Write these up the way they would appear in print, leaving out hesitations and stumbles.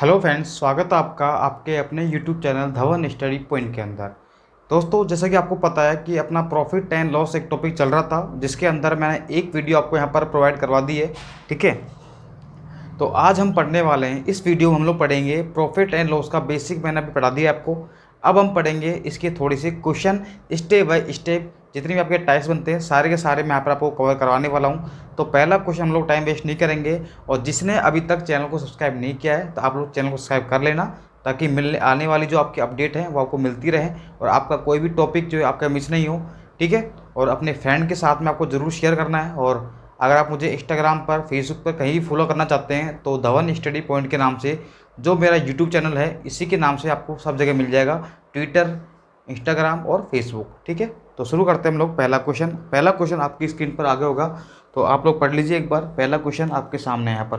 Hello friends, स्वागत है आपका आपके अपने YouTube channel Dhawan study point के अंदर। दोस्तों, जैसा कि आपको पता है कि अपना प्रॉफिट एंड लॉस एक टॉपिक चल रहा था, जिसके अंदर मैंने एक वीडियो आपको यहाँ पर प्रोवाइड करवा दी है। ठीक है, तो आज हम पढ़ने वाले हैं। इस वीडियो में हम लोग पढ़ेंगे प्रॉफिट एंड लॉस का बेसिक, मैंने अभी पढ़ा दिया आपको। अब हम पढ़ेंगे इसके थोड़ी सी क्वेश्चन, स्टेप बाय स्टेप। जितने भी आपके टाइप्स बनते हैं सारे के सारे मैं यहाँ पर आपको कवर करवाने वाला हूँ। तो पहला क्वेश्चन हम लोग टाइम वेस्ट नहीं करेंगे, और जिसने अभी तक चैनल को सब्सक्राइब नहीं किया है तो आप लोग चैनल को सब्सक्राइब कर लेना, ताकि मिलने आने वाली जो आपकी अपडेट है वो आपको मिलती रहे, और आपका कोई भी टॉपिक जो है आपका मिस नहीं हो। ठीक है, और अपने फ्रेंड के साथ में आपको ज़रूर शेयर करना है। और अगर आप मुझे इंस्टाग्राम पर, फेसबुक पर कहीं भी फॉलो करना चाहते हैं तो धवन स्टडी पॉइंट के नाम से जो मेरा यूट्यूब चैनल है, इसी के नाम से आपको सब जगह मिल जाएगा, ट्विटर, इंस्टाग्राम और फेसबुक। ठीक है, तो शुरू करते हैं हम लोग। पहला क्वेश्चन आपकी स्क्रीन पर आगे होगा, तो आप लोग पढ़ लीजिए एक बार। पहला क्वेश्चन आपके सामने है। यहाँ पर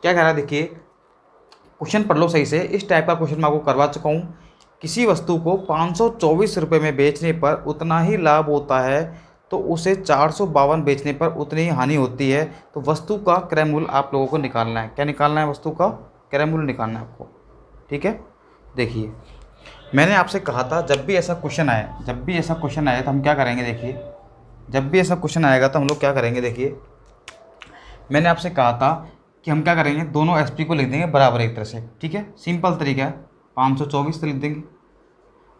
क्या कह रहा है, देखिए क्वेश्चन पढ़ लो सही से। इस टाइप का क्वेश्चन मैं आपको करवा चुका हूँ। किसी वस्तु को 524 रुपये में बेचने पर उतना ही लाभ होता है, तो उसे 452 बेचने पर उतनी ही हानि होती है। तो वस्तु का क्रय मूल्य आप लोगों को निकालना है। क्या निकालना है? वस्तु का क्रय मूल्य निकालना है आपको। ठीक है, देखिए मैंने आपसे कहा था जब भी ऐसा क्वेश्चन आए तो हम क्या करेंगे। देखिए जब भी ऐसा क्वेश्चन आएगा तो हम लोग क्या करेंगे। देखिए मैंने आपसे कहा था कि हम क्या करेंगे, दोनों एसपी को लिख देंगे बराबर एक तरह से। ठीक है, सिंपल तरीका है। 524 तो लिख देंगे,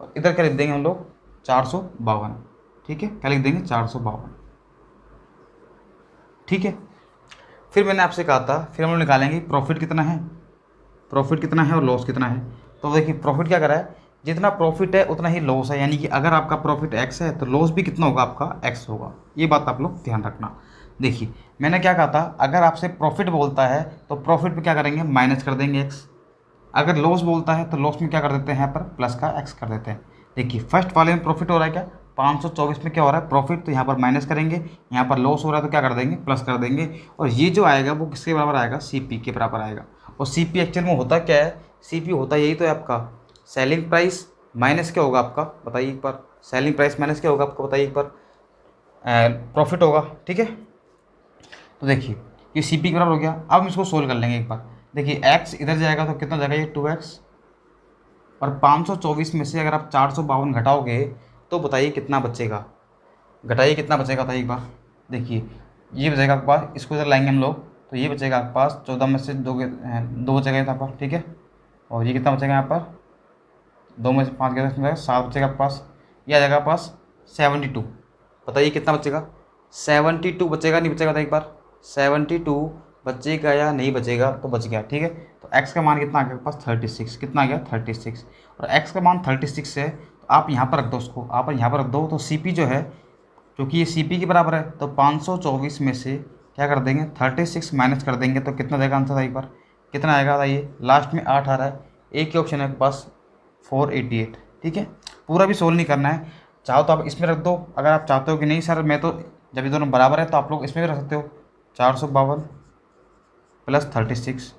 और इधर क्या लिख देंगे हम लोग, 452। ठीक है, क्या लिख देंगे, 452। ठीक है, फिर मैंने आपसे कहा था, फिर हम लोग निकालेंगे प्रॉफिट कितना है और लॉस कितना है। तो देखिए प्रॉफिट क्या करा है, जितना प्रॉफिट है उतना ही लॉस है। यानी कि अगर आपका प्रॉफिट एक्स है तो लॉस भी कितना होगा, आपका एक्स होगा। ये बात आप लोग ध्यान रखना। देखिए मैंने क्या कहा था, अगर आपसे प्रॉफिट बोलता है तो प्रॉफिट में क्या करेंगे, माइनस कर देंगे एक्स। अगर लॉस बोलता है तो लॉस में क्या कर देते हैं, यहाँ पर प्लस का एक्स कर देते हैं। देखिए फर्स्ट वाले में प्रॉफिट हो रहा है क्या, 524 में क्या हो रहा है, प्रॉफिट, तो यहाँ पर माइनस करेंगे। यहाँ पर लॉस हो रहा है तो क्या कर देंगे, प्लस कर देंगे। और ये जो आएगा वो किसके बराबर आएगा, सीपी के बराबर आएगा। और सीपी एक्चुअल में होता क्या है, सीपी होता यही तो है आपका, सेलिंग प्राइस माइनस क्या होगा आपका, बताइए एक बार। सेलिंग प्राइस माइनस क्या होगा आपको, बताइए एक बार, प्रॉफिट होगा। ठीक है, तो देखिए ये सीपी के बराबर हो गया। अब हम इसको सोल्व कर लेंगे एक बार। देखिए एक्स इधर जाएगा तो कितना जाएगा, ये 2x। और 524 में से अगर आप 452 घटाओगे तो बताइए कितना बचेगा, घटाइए कितना बचेगा, बताइए एक बार। देखिए ये बचेगा आपके पास, इसको इधर लाएंगे हम लोग तो ये बचेगा आपके पास 14 में से 2 बचेगा यहाँ पर। ठीक है, और ये कितना बचेगा यहाँ पर, 2 में से 5 गया, 7 बचेगा आपके पास। ये आ जाएगा आपके पास 72। बताइए कितना बचेगा, 72 बचेगा, नहीं बचेगा, बताइए एक बार। 72 बचेगा या नहीं बचेगा, तो बच गया। ठीक है, तो x का मान कितना आ गया पास, 36। कितना आ गया, 36। और x का मान 36 है, तो आप यहाँ पर रख दो उसको, आप यहाँ पर रख दो। तो CP जो है, क्योंकि ये CP के बराबर है, तो 524 में से क्या कर देंगे, 36 माइनस कर देंगे, तो कितना देगा आंसर, एक बार कितना आएगा बताइए। लास्ट में 8 आ रहा है, एक ही ऑप्शन है आपके पास, 488। ठीक है, पूरा भी सोल्व नहीं करना है, चाहो तो आप इसमें रख दो। अगर आप चाहते हो कि नहीं सर मैं तो, जब ये दोनों बराबर है तो आप लोग इसमें भी रख सकते हो, 452 प्लस 36,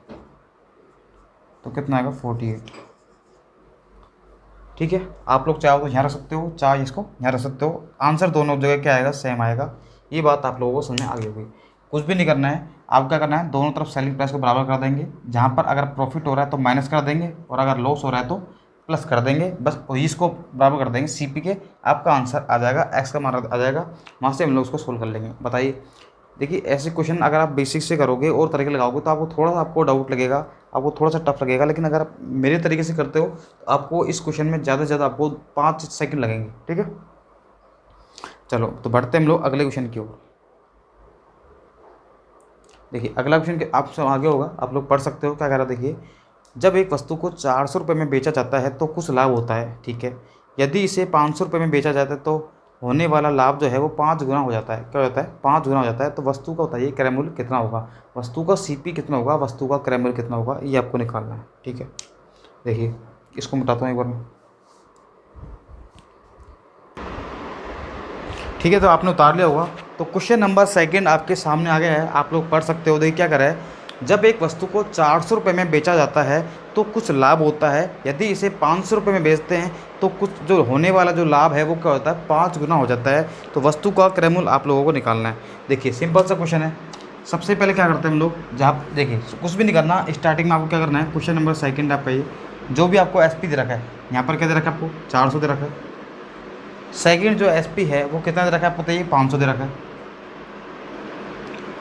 तो कितना आएगा, 48। ठीक है, आप लोग चाहो तो यहाँ रख सकते हो, चाहे इसको यहाँ रख सकते हो। आंसर दोनों जगह क्या आएगा, सेम आएगा। ये बात आप लोगों को समझ में आ गई होगी। कुछ भी नहीं करना है, आप क्या करना है, दोनों तरफ सेलिंग प्राइस को बराबर कर देंगे। जहाँ पर अगर प्रॉफिट हो रहा है तो माइनस कर देंगे, और अगर लॉस हो रहा है तो प्लस कर देंगे। बस वही इसको बराबर कर देंगे सीपी के, आपका आंसर आ जाएगा, एक्स का मान आ जाएगा। वहाँ से हम लोग उसको सोल्व कर लेंगे। बताइए, देखिए ऐसे क्वेश्चन अगर आप बेसिक से करोगे और तरीके लगाओगे तो आपको थोड़ा सा आपको डाउट लगेगा, आपको थोड़ा सा टफ लगेगा। लेकिन अगर आप मेरे तरीके से करते हो तो आपको इस क्वेश्चन में ज़्यादा से ज़्यादा आपको 5 सेकंड लगेंगे। ठीक है, चलो तो बढ़ते हम लोग अगले क्वेश्चन की ओर। देखिए अगला क्वेश्चन आपसे आगे होगा, आप लोग पढ़ सकते हो। क्या कह रहा है, देखिए जब एक वस्तु को 400 रुपये में बेचा जाता है तो कुछ लाभ होता है। ठीक है, यदि इसे 500 रुपये में बेचा जाता है तो होने वाला लाभ जो है वो 5 गुना हो जाता है। क्या हो जाता है, 5 गुना हो जाता है। तो वस्तु का बताइए क्रय मूल्य कितना होगा, वस्तु का सीपी कितना होगा, वस्तु का क्रय मूल्य कितना होगा, ये आपको निकालना है। ठीक है, देखिए इसको बताता हूँ एक बार मैं। ठीक है, तो आपने उतार लिया होगा। तो क्वेश्चन नंबर सेकंड आपके सामने आ गया है, आप लोग पढ़ सकते हो। देखिए क्या करा है, जब एक वस्तु को 400 रुपये में बेचा जाता है तो कुछ लाभ होता है। यदि इसे 500 रुपये में बेचते हैं तो कुछ जो होने वाला जो लाभ है वो क्या होता है, 5 गुना हो जाता है। तो वस्तु का क्रय मूल्य आप लोगों को निकालना है। देखिए सिंपल सा क्वेश्चन है, सबसे पहले क्या करते हैं हम लोग, जहाँ देखिए कुछ भी नहीं करना, स्टार्टिंग में आपको क्या करना है, क्वेश्चन नंबर सेकंड आपका ये जो भी आपको एसपी दे रखा है, यहाँ पर क्या दे रखा है आपको 400 दे रखा है। सेकंड जो एसपी है वो कितना दे रखा है आपको, बताइए 500 दे रखा है।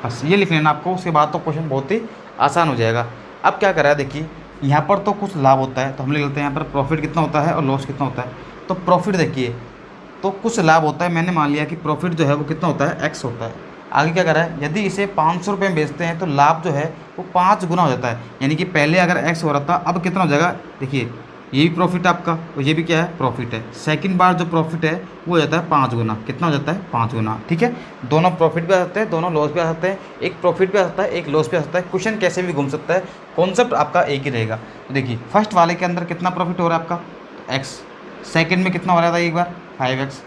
बस ये लिख लेना आपको, उसके बाद तो क्वेश्चन बहुत ही आसान हो जाएगा। अब क्या करा है देखिए, यहाँ पर तो कुछ लाभ होता है तो हम लिख लेते हैं यहाँ पर प्रॉफिट कितना होता है और लॉस कितना होता है। तो प्रॉफिट देखिए तो कुछ लाभ होता है, मैंने मान लिया कि प्रॉफिट जो है वो कितना होता है, एक्स होता है। आगे क्या करा है, यदि इसे 500 रुपये में बेचते हैं तो लाभ जो है वो 5 गुना हो जाता है। यानी कि पहले अगर एक्स हो रहा था अब कितना हो जाएगा, देखिए ये भी प्रॉफिट आपका और ये भी क्या है, प्रॉफिट है। सेकंड बार जो प्रॉफिट है वो हो जाता है 5 गुना। कितना हो जाता है, 5 गुना। ठीक है, दोनों प्रॉफिट भी आ सकते हैं, दोनों लॉस भी आ सकते हैं, एक प्रॉफिट भी आ सकता है, एक लॉस भी आ सकता है। क्वेश्चन कैसे भी घूम सकता है, कॉन्सेप्ट आपका एक ही रहेगा। तो देखिए फर्स्ट वाले के अंदर कितना प्रॉफिट हो रहा है आपका, एक्स। सेकेंड में कितना हो रहा था एक बार, 5x।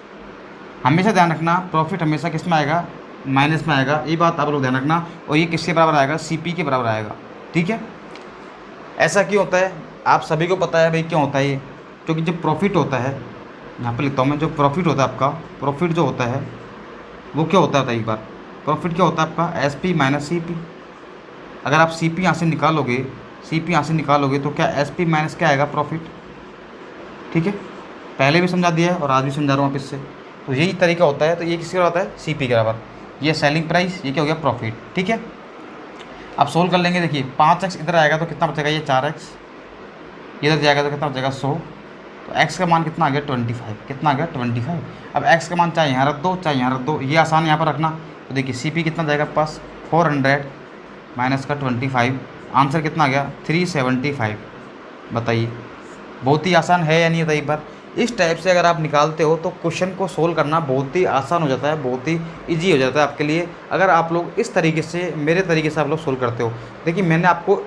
हमेशा ध्यान रखना प्रॉफिट हमेशा किस में आएगा, माइनस में आएगा, ये बात आप लोग ध्यान रखना। और ये किसके बराबर आएगा, सीपी के बराबर आएगा। ठीक है, ऐसा क्यों होता है आप सभी को पता है भाई क्यों होता है ये, क्योंकि जब प्रॉफिट होता है, यहाँ पर लिखता हूँ मैं, जो प्रॉफिट होता है आपका, प्रॉफिट जो होता है वो क्या होता है एक बार, प्रॉफिट क्या होता है आपका, S P minus C P. अगर आप सी पी यहाँ से निकालोगे, सी पी यहाँ से निकालोगे तो क्या एस पी माइनस क्या आएगा, प्रॉफिट। ठीक है, पहले भी समझा दिया है और आज भी समझा रहा हूँ आप इससे। तो यही तरीका होता है। तो ये किसके बराबर होता है, सी पी के बराबर। ये सेलिंग प्राइस, ये क्या हो गया, प्रॉफिट। ठीक है, अब सोल्व कर लेंगे। देखिए 5x इधर आएगा तो कितना बचेगा, ये 4x। इधर जाएगा तो कितना बचेगा, 100। तो x का मान कितना आ गया, 25। कितना आ गया, 25। अब x का मान चाहे यहाँ रख दो चाहे यहाँ रख दो, ये आसान यहाँ पर रखना। तो देखिए सी पी कितना जाएगा पास, 400 माइनस का 25। आंसर कितना आ गया, 375। बताइए बहुत ही आसान है या नहीं होता। एक बार इस टाइप से अगर आप निकालते हो तो क्वेश्चन को सोल्व करना बहुत ही आसान हो जाता है, बहुत ही इजी हो जाता है आपके लिए, अगर आप लोग इस तरीके से, मेरे तरीके से आप लोग सोल्व करते हो। देखिए मैंने आपको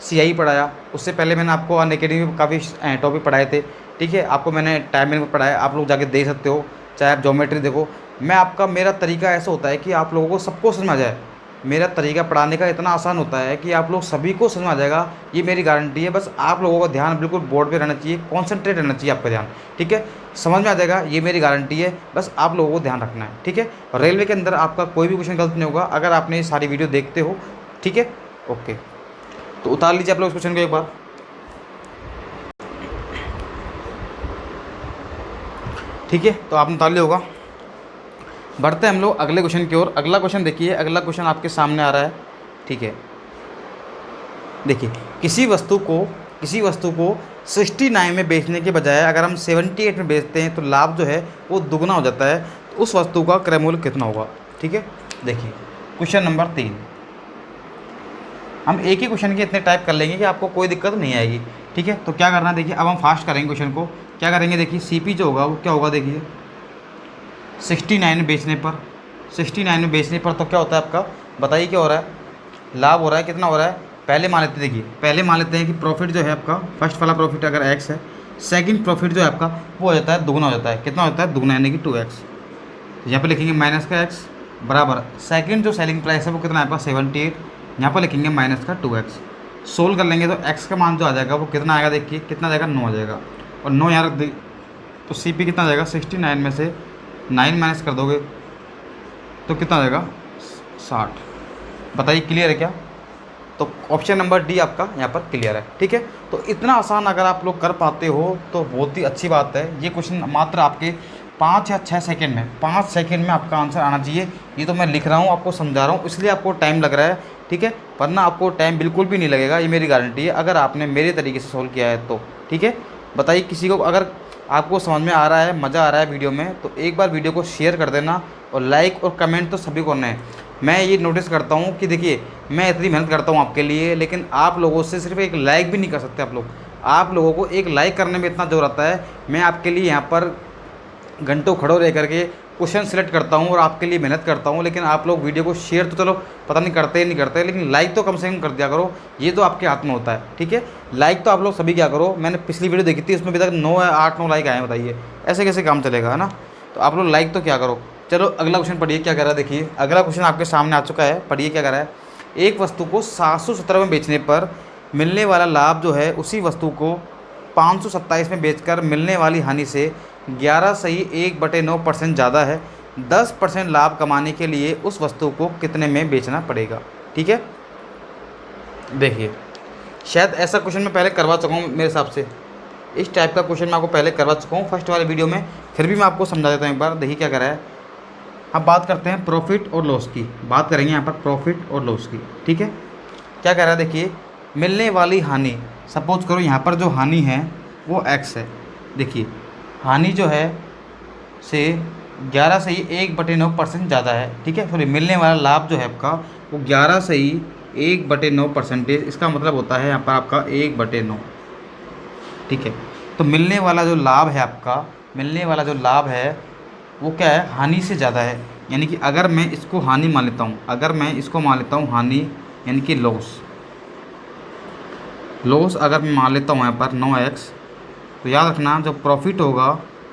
सीआई पढ़ाया, उससे पहले मैंने आपको अनअकैडमी में काफ़ी टॉपिक पढ़ाए थे। ठीक है, आपको मैंने टाइम मैनेजमेंट पढ़ाया, आप लोग जाके देख सकते हो, चाहे आप ज्योमेट्री देखो। मेरा तरीका ऐसा होता है कि आप लोगों को सबको समझ आ जाए। मेरा तरीका पढ़ाने का इतना आसान होता है कि आप लोग सभी को समझ आ जाएगा, ये मेरी गारंटी है। बस आप लोगों का ध्यान बिल्कुल बोर्ड पे रहना चाहिए, कॉन्सेंट्रेट रहना चाहिए आपका ध्यान। ठीक है, समझ में आ जाएगा, ये मेरी गारंटी है। बस आप लोगों को ध्यान रखना है। ठीक है, और रेलवे के अंदर आपका कोई भी क्वेश्चन गलत नहीं होगा अगर आपने ये सारी वीडियो देखते हो। ठीक है, ओके, तो उतार लीजिए आप लोग इस क्वेश्चन को एक बार। ठीक है, तो आपने उतार लिया होगा। बढ़ते हैं हम लोग अगले क्वेश्चन की ओर। अगला क्वेश्चन देखिए, अगला क्वेश्चन आपके सामने आ रहा है। ठीक है, देखिए किसी वस्तु को 69 में बेचने के बजाय अगर हम 78 में बेचते हैं तो लाभ जो है वो दुगना हो जाता है। तो उस वस्तु का क्रय मूल्य कितना होगा। ठीक है, देखिए क्वेश्चन नंबर 3, हम एक ही क्वेश्चन के इतने टाइप कर लेंगे कि आपको कोई दिक्कत नहीं आएगी। ठीक है, तो क्या करना है देखिए, अब हम फास्ट करेंगे क्वेश्चन को। क्या करेंगे देखिए, सीपी जो होगा वो क्या होगा, देखिए 69 में बेचने पर तो क्या होता है आपका, बताइए क्या हो रहा है, लाभ हो रहा है, कितना हो रहा है। पहले मान लेते हैं कि प्रॉफिट जो है आपका, फर्स्ट वाला प्रॉफिट अगर एक्स है, सेकंड प्रॉफिट जो है आपका वो हो जाता है दुगना हो जाता है। कितना होता है, दुगना, यानी कि 2x। तो यहाँ पर लिखेंगे माइनस का x बराबर सेकंड जो सेलिंग प्राइस है वो कितना है आपका 78, यहाँ पर लिखेंगे माइनस का 2x। सोल्व कर लेंगे तो x का मान जो आ जाएगा वो कितना आएगा, देखिए कितना आ जाएगा, 9 आ जाएगा। और 9 यहाँ रख दे तो सी पी कितना आ जाएगा, 69 में से 9 माइनस कर दोगे तो कितना आ जाएगा, 60। बताइए क्लियर है क्या। तो ऑप्शन नंबर डी आपका यहाँ पर क्लियर है। ठीक है, तो इतना आसान अगर आप लोग कर पाते हो तो बहुत ही अच्छी बात है। ये क्वेश्चन मात्र आपके 5 या 6 सेकंड में, 5 सेकंड में आपका आंसर आना चाहिए। ये तो मैं लिख रहा हूँ, आपको समझा रहा हूँ, इसलिए आपको टाइम लग रहा है। ठीक है, वरना आपको टाइम बिल्कुल भी नहीं लगेगा, ये मेरी गारंटी है, अगर आपने मेरे तरीके से सोल्व किया है तो। ठीक है, बताइए किसी को अगर आपको समझ में आ रहा है, मज़ा आ रहा है वीडियो में, तो एक बार वीडियो को शेयर कर देना और लाइक और कमेंट तो सभी को करना है। मैं ये नोटिस करता हूँ कि देखिए मैं इतनी मेहनत करता हूँ आपके लिए, लेकिन आप लोगों से सिर्फ एक लाइक भी नहीं कर सकते आप लोगों को एक लाइक करने में इतना जोर आता है। मैं आपके लिए यहाँ पर घंटों खड़ो रह करके क्वेश्चन सिलेक्ट करता हूँ और आपके लिए मेहनत करता हूँ, लेकिन आप लोग वीडियो को शेयर तो चलो पता नहीं करते, लेकिन लाइक तो कम से कम कर दिया करो। ये तो आपके हाथ में होता है। ठीक है, लाइक तो आप लोग सभी क्या करो। मैंने पिछली वीडियो देखी थी, उसमें अभी तक 9 या 8-9 लाइक आए हैं। बताइए ऐसे कैसे काम चलेगा, है ना। तो आप लोग लाइक तो क्या करो। चलो अगला क्वेश्चन पढ़िए क्या कर रहा है। देखिए अगला क्वेश्चन आपके सामने आ चुका है, पढ़िए क्या कर रहा है। एक वस्तु को 717 में बेचने पर मिलने वाला लाभ जो है उसी वस्तु को 527 में बेचकर मिलने वाली हानि से 11 सही 1/9% ज़्यादा है। 10% लाभ कमाने के लिए उस वस्तु को कितने में बेचना पड़ेगा। ठीक है, देखिए शायद ऐसा क्वेश्चन मैं पहले करवा चुका हूँ मेरे हिसाब से, इस टाइप का क्वेश्चन मैं आपको पहले करवा चुका हूँ फर्स्ट वाले वीडियो में, फिर भी मैं आपको समझा देता हूँ एक बार। देखिए क्या करा है, अब बात करते हैं प्रॉफिट और लॉस की, बात करेंगे यहाँ पर प्रॉफिट और लॉस की। ठीक है, क्या कह रहा है, देखिए मिलने वाली हानि, सपोज करो यहाँ पर जो हानि है वो x है। देखिए हानि जो है से 11 से ही 1/9% ज़्यादा है। ठीक है, सॉरी मिलने वाला लाभ जो है आपका वो 11 से ही 1/9%, इसका मतलब होता है यहाँ पर आपका 1/9। ठीक है, तो मिलने वाला जो लाभ है आपका, मिलने वाला जो लाभ है वो क्या है, हानि से ज़्यादा है। यानी कि अगर मैं इसको हानि मान लेता हूँ, अगर मैं इसको मान लेता हूँ हानि यानी कि लॉस, लॉस अगर मैं मान लेता हूँ यहाँ पर 9x, तो याद रखना जो प्रॉफिट होगा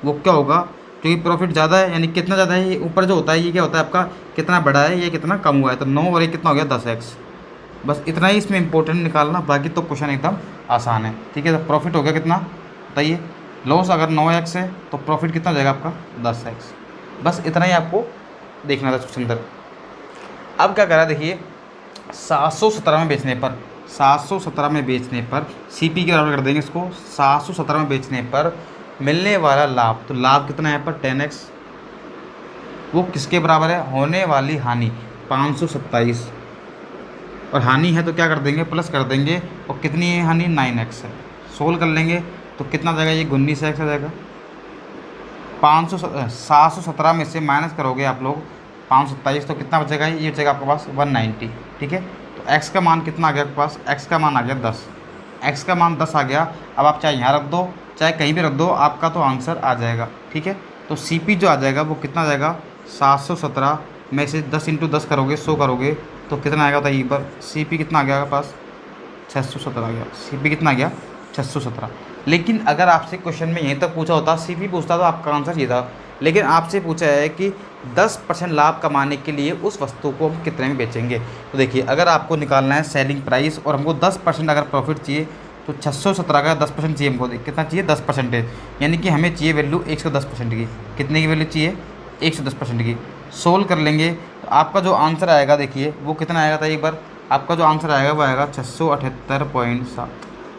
वो क्या होगा, क्योंकि प्रॉफिट ज़्यादा है यानी कितना ज़्यादा है, ये ऊपर जो होता है ये क्या होता है आपका, कितना बड़ा है, ये कितना कम हुआ है, तो 9 और 1 कितना हो गया 10x। बस इतना ही इसमें इंपॉर्टेंट निकालना, बाकी तो क्वेश्चन एकदम आसान है। ठीक है, तो प्रॉफिट हो गया कितना बताइए, लॉस अगर 9x है तो प्रॉफिट कितना हो जाएगा आपका 10x। बस इतना ही आपको देखना था क्वेश्चन अंदर। अब क्या करा, देखिए 717 में बेचने पर, 717 में बेचने पर सीपी के बराबर कर देंगे इसको, 717 में बेचने पर मिलने वाला लाभ, तो लाभ कितना है यहाँ पर 10x, वो किसके बराबर है, होने वाली हानि 527, और हानि है तो क्या कर देंगे प्लस कर देंगे, और कितनी है हानि 9x है। सोल्व कर लेंगे तो कितना जाएगा, ये 19x आ जाएगा। 717 में से माइनस करोगे आप लोग 527, तो कितना बचेगा, ये बचेगा आपके पास 190। ठीक है, तो x का मान कितना आ गया आपके पास, x का मान आ गया 10, x का मान 10 आ गया। अब आप चाहे यहाँ रख दो चाहे कहीं भी रख दो, आपका तो आंसर आ जाएगा। ठीक है, तो CP जो आ जाएगा वो कितना आ जाएगा, 717 में से 10 × 10 करोगे 100 करोगे तो कितना आएगा बताइए एक बार, CP कितना आ गया आपके पास 617 आ गया, CP कितना आ गया 617। लेकिन अगर आपसे क्वेश्चन में यहीं तक पूछा होता, CP पूछता तो आपका आंसर ये था, लेकिन आपसे पूछा है कि 10% लाभ कमाने के लिए उस वस्तु को हम कितने में बेचेंगे। तो देखिए अगर आपको निकालना है सेलिंग प्राइस और हमको 10% अगर प्रॉफिट चाहिए, तो 617 का 10% चाहिए हमको, कितना चाहिए 10%, यानी कि हमें चाहिए वैल्यू 110% की। कितने की वैल्यू चाहिए 110% की। सोल्व कर लेंगे तो आपका जो आंसर आएगा, देखिए वो कितना आएगा था एक बार, आपका जो आंसर आएगा वो आएगा 678.7।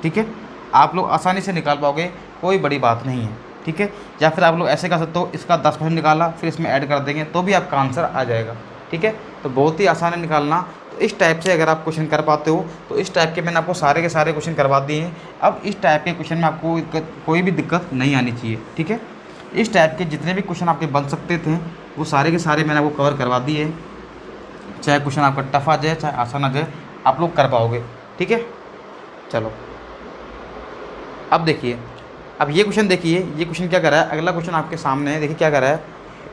ठीक है, आप लोग आसानी से निकाल पाओगे, कोई बड़ी बात नहीं है। ठीक है, या फिर आप लोग ऐसे कर सकते हो, इसका 10% निकाला फिर इसमें ऐड कर देंगे तो भी आपका आंसर आ जाएगा। ठीक है, तो बहुत ही आसान है निकालना। तो इस टाइप से अगर आप क्वेश्चन कर पाते हो, तो इस टाइप के मैंने आपको सारे के सारे क्वेश्चन करवा दिए हैं। अब इस टाइप के क्वेश्चन में आपको कोई भी दिक्कत नहीं आनी चाहिए। ठीक है, इस टाइप के जितने भी क्वेश्चन आपके बन सकते थे वो सारे के सारे मैंने आपको कवर करवा दिए हैं। चाहे क्वेश्चन आपका टफ आ जाए चाहे आसान आ जाए, आप लोग कर पाओगे। ठीक है, चलो अब देखिए, अब ये क्वेश्चन देखिए, ये क्वेश्चन क्या कर रहा है, अगला क्वेश्चन आपके सामने है। देखिए क्या कर रहा है,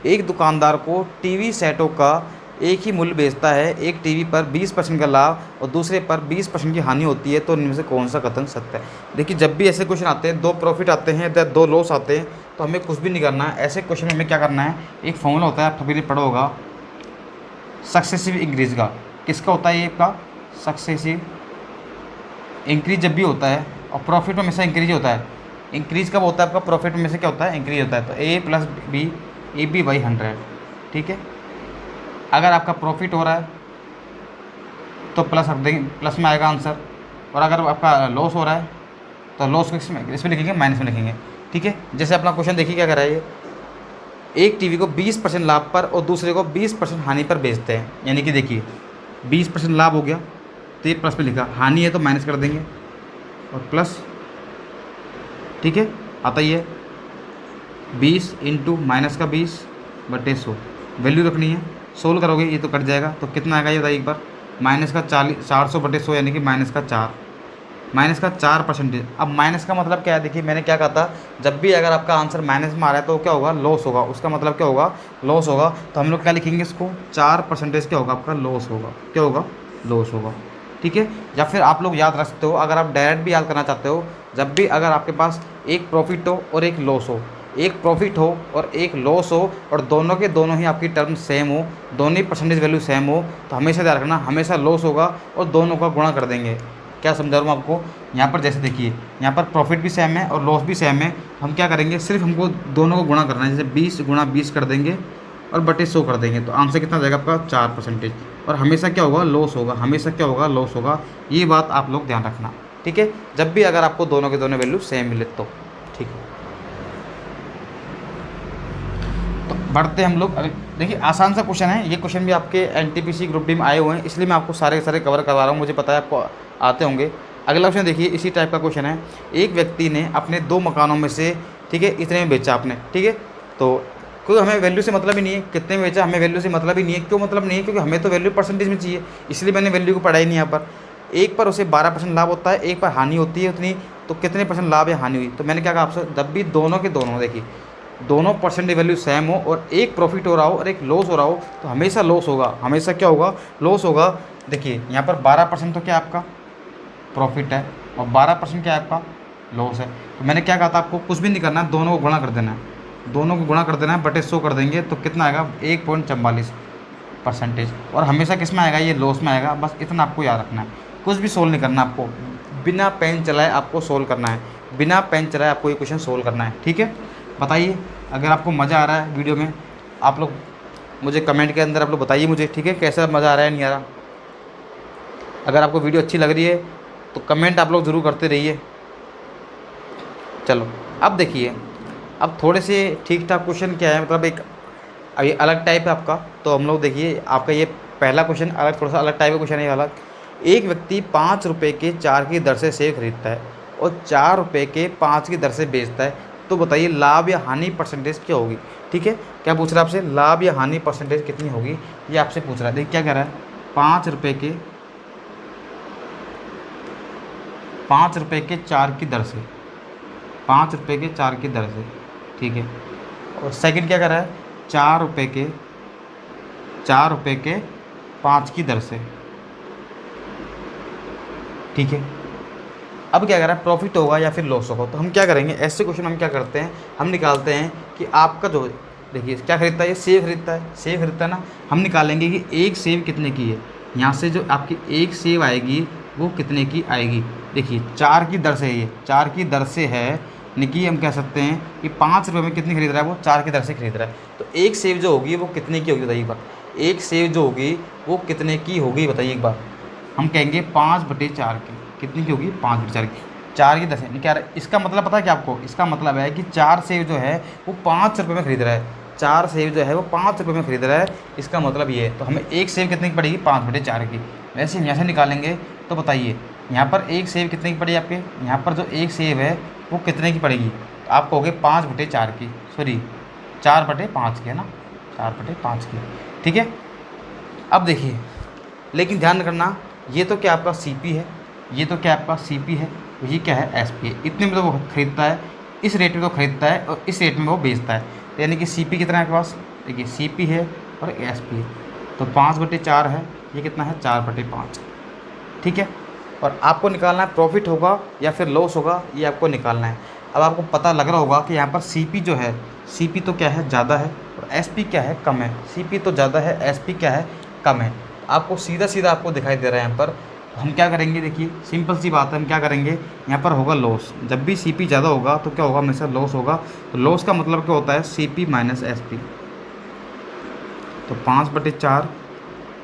एक दुकानदार को टीवी सेटों का एक ही मूल्य बेचता है, एक टीवी पर 20% का लाभ और दूसरे पर 20% की हानि होती है, तो इनमें से कौन सा कथन सत्य है। देखिए जब भी ऐसे क्वेश्चन आते हैं, 2 प्रॉफिट आते हैं या 2 लॉस आते हैं, तो हमें कुछ भी नहीं करना है। ऐसे क्वेश्चन में हमें क्या करना है, एक फॉर्मूला होता है, आप कभी पढ़ा होगा, सक्सेसिव इंक्रीज का। किसका होता है ये आपका, सक्सेसिव इंक्रीज जब भी होता है, और प्रॉफिट में हमेशा इंक्रीज होता है। इंक्रीज कब होता है आपका, प्रॉफिट में से क्या होता है, इंक्रीज होता है। तो A + B AB/100। ठीक है, अगर आपका प्रॉफिट हो रहा है तो प्लस रख देंगे, प्लस में आएगा आंसर, और अगर आपका लॉस हो रहा है तो लॉस को इसमें लिखेंगे, माइनस में लिखेंगे। ठीक है, जैसे अपना क्वेश्चन देखिए क्या कर रहा है, ये एक टीवी को 20% लाभ पर और दूसरे को 20% हानि पर बेचते हैं। यानी कि देखिए 20% लाभ हो गया तो ये प्लस में लिखा, हानि है तो माइनस कर देंगे और प्लस। ठीक है, आता ही है 20 × -20/100, वैल्यू रखनी है। सोल्व करोगे ये तो कट जाएगा, तो कितना आएगा ये बताइए एक बार, -400/100 यानी कि -4%। अब माइनस का मतलब क्या है, देखिए मैंने क्या कहा था, जब भी अगर आपका आंसर माइनस में आ रहा है तो क्या होगा, लॉस होगा। उसका मतलब क्या होगा, लॉस होगा। तो हम लोग क्या लिखेंगे इसको, 4% क्या होगा आपका, लॉस होगा। क्या होगा, लॉस होगा। ठीक है, या फिर आप लोग याद रख सकते हो, अगर आप डायरेक्ट भी याद करना चाहते हो, जब भी अगर आपके पास एक प्रॉफिट हो और एक लॉस हो, एक प्रॉफिट हो और एक लॉस हो, और दोनों के दोनों ही आपकी टर्म सेम हो, दोनों ही परसेंटेज वैल्यू सेम हो, तो हमेशा ध्यान रखना, हमेशा लॉस होगा और दोनों का गुणा कर देंगे। क्या समझा रहा हूँ आपको, यहाँ पर जैसे देखिए यहाँ पर प्रॉफिट भी सेम है और लॉस भी सेम है, हम क्या करेंगे, सिर्फ हमको दोनों को गुणा करना है। जैसे 20 × 20 कर देंगे और बटे 100 कर देंगे, तो आंसर कितना जाएगा आपका 4%। और हमेशा क्या होगा, लॉस होगा, हमेशा क्या होगा, लॉस होगा। ये बात आप लोग ध्यान रखना, ठीक है, जब भी अगर आपको दोनों के दोनों वैल्यू सेम मिले तो, ठीक है। तो बढ़ते हम लोग, अरे देखिए आसान सा क्वेश्चन है ये, क्वेश्चन भी आपके एनटीपीसी ग्रुप डी में आए हुए हैं, इसलिए मैं आपको सारे कवर करवा रहा हूँ, मुझे पता है आपको आते होंगे। अगला क्वेश्चन देखिए, इसी टाइप का क्वेश्चन है। एक व्यक्ति ने अपने 2 मकानों में से, ठीक है, इतने में बेचा आपने, ठीक है, तो कोई हमें वैल्यू से मतलब ही नहीं है, कितने में बेचा हमें वैल्यू से मतलब ही नहीं है। क्यों मतलब नहीं है, क्योंकि हमें तो वैल्यू परसेंटेज में चाहिए, इसलिए मैंने वैल्यू को पढ़ा ही नहीं यहाँ पर। एक पर उसे 12% लाभ होता है, एक पर हानि होती है उतनी, तो कितने % लाभ या हानि हुई। तो मैंने क्या कहा आपसे, जब भी दोनों के दोनों, देखिए दोनों परसेंटेज वैल्यू सेम हो और एक प्रॉफिट हो रहा हो और एक लॉस हो रहा हो, तो हमेशा लॉस होगा, हमेशा क्या होगा, लॉस होगा। देखिए यहाँ पर 12% तो क्या आपका प्रॉफिट है और 12% क्या है आपका लॉस है। तो मैंने क्या कहा था आपको, कुछ भी नहीं करना है, दोनों को गुणा कर देना है, दोनों को गुणा कर देना है, बटे 100 कर देंगे, तो कितना आएगा 1.44%। और हमेशा किस में आएगा, ये लॉस में आएगा। बस इतना आपको याद रखना है, कुछ भी सोल्व नहीं करना आपको, बिना पेन चलाए आपको सोल्व करना है, बिना पेन चलाए आपको ये क्वेश्चन सोल्व करना है, ठीक है। बताइए अगर आपको मज़ा आ रहा है वीडियो में, आप लोग मुझे कमेंट के अंदर आप लोग बताइए मुझे, ठीक है, कैसा मज़ा आ रहा है नहीं आ रहा। अगर आपको वीडियो अच्छी लग रही है तो कमेंट आप लोग ज़रूर करते रहिए। चलो अब देखिए, अब थोड़े से ठीक ठाक क्वेश्चन क्या है, मतलब एक अभी अलग टाइप है आपका। तो हम लोग देखिए, आपका ये पहला क्वेश्चन अलग, थोड़ा सा अलग टाइप का क्वेश्चन है अलग। एक व्यक्ति 5 रुपये के 4 की दर से सेब खरीदता है और 4 रुपये के 5 की दर से बेचता है, तो बताइए लाभ या हानि परसेंटेज क्या होगी। ठीक है, क्या पूछ रहा है आपसे, लाभ या हानि परसेंटेज कितनी होगी, ये आपसे पूछ रहा है। देखिए क्या कह रहा है, 5 रुपये के 4 की दर से, 5 रुपये के 4 की दर से, ठीक है। और सेकंड क्या कर रहा है, 4 रुपये के 5 की दर से, ठीक है। अब क्या कर रहा है, प्रॉफिट होगा या फिर लॉस होगा। तो हम क्या करेंगे, ऐसे क्वेश्चन हम क्या करते हैं, हम निकालते हैं कि आपका जो, देखिए क्या खरीदता है, ये सेब खरीदता है, सेब खरीदता है ना, हम निकालेंगे कि एक सेब कितने की है। यहाँ से जो आपकी एक सेब आएगी वो कितने की आएगी। देखिए 4 की दर से है, ये 4 की दर से है, यानी कि हम कह सकते हैं कि 5 रुपये में कितनी खरीद रहा है, वो 4 की दर से खरीद रहा है। तो एक सेब जो होगी वो कितने की होगी, बताइए एक बार, एक सेब जो होगी वो कितने की होगी, बताइए एक बार। हम कहेंगे 5/4 की, कितनी की होगी, 5/4 की, 4 की 10 है। क्या इसका मतलब पता है क्या आपको, इसका मतलब है कि 4 सेब जो है वो 5 रुपये में खरीद रहा है, 4 सेब जो है वो 5 रुपये में खरीद रहा है, इसका मतलब ये है। तो हमें एक सेब कितने की पड़ेगी, 5/4 की। वैसे हम यहाँ से निकालेंगे, तो बताइए यहाँ पर एक सेब कितने की पड़ेगी आपके, यहाँ पर जो एक सेब है वो कितने की पड़ेगी, तो आप कहोगे 5/4 की, सॉरी 4/5 की, है ना, 4/5 की, ठीक है। अब देखिए, लेकिन ध्यान करना, ये तो क्या आपका सीपी है, ये तो क्या आपका सीपी है, ये क्या है एसपी है। इतने में तो वो खरीदता है, इस रेट में तो खरीदता है और इस रेट में वो बेचता है, तो यानी कि सीपी कितना है आपके पास, देखिए सीपी है और एसपी है, तो 5/4 है, ये कितना है 4/5, ठीक है। और आपको निकालना है प्रॉफिट होगा या फिर लॉस होगा, ये आपको निकालना है। अब आपको पता लग रहा होगा कि यहाँ पर सीपी जो है, सीपी तो क्या है ज़्यादा है और एसपी क्या है कम है, सीपी तो ज़्यादा है, एसपी क्या है कम है। आपको सीधा सीधा आपको दिखाई दे रहा है यहाँ पर। हम क्या करेंगे, देखिए सिंपल सी बात है, हम क्या करेंगे, यहाँ पर होगा लॉस। जब भी सीपी ज़्यादा होगा तो क्या होगा, हमेशा लॉस होगा। तो लॉस का मतलब क्या होता है, सीपी माइनस एसपी। तो 5/4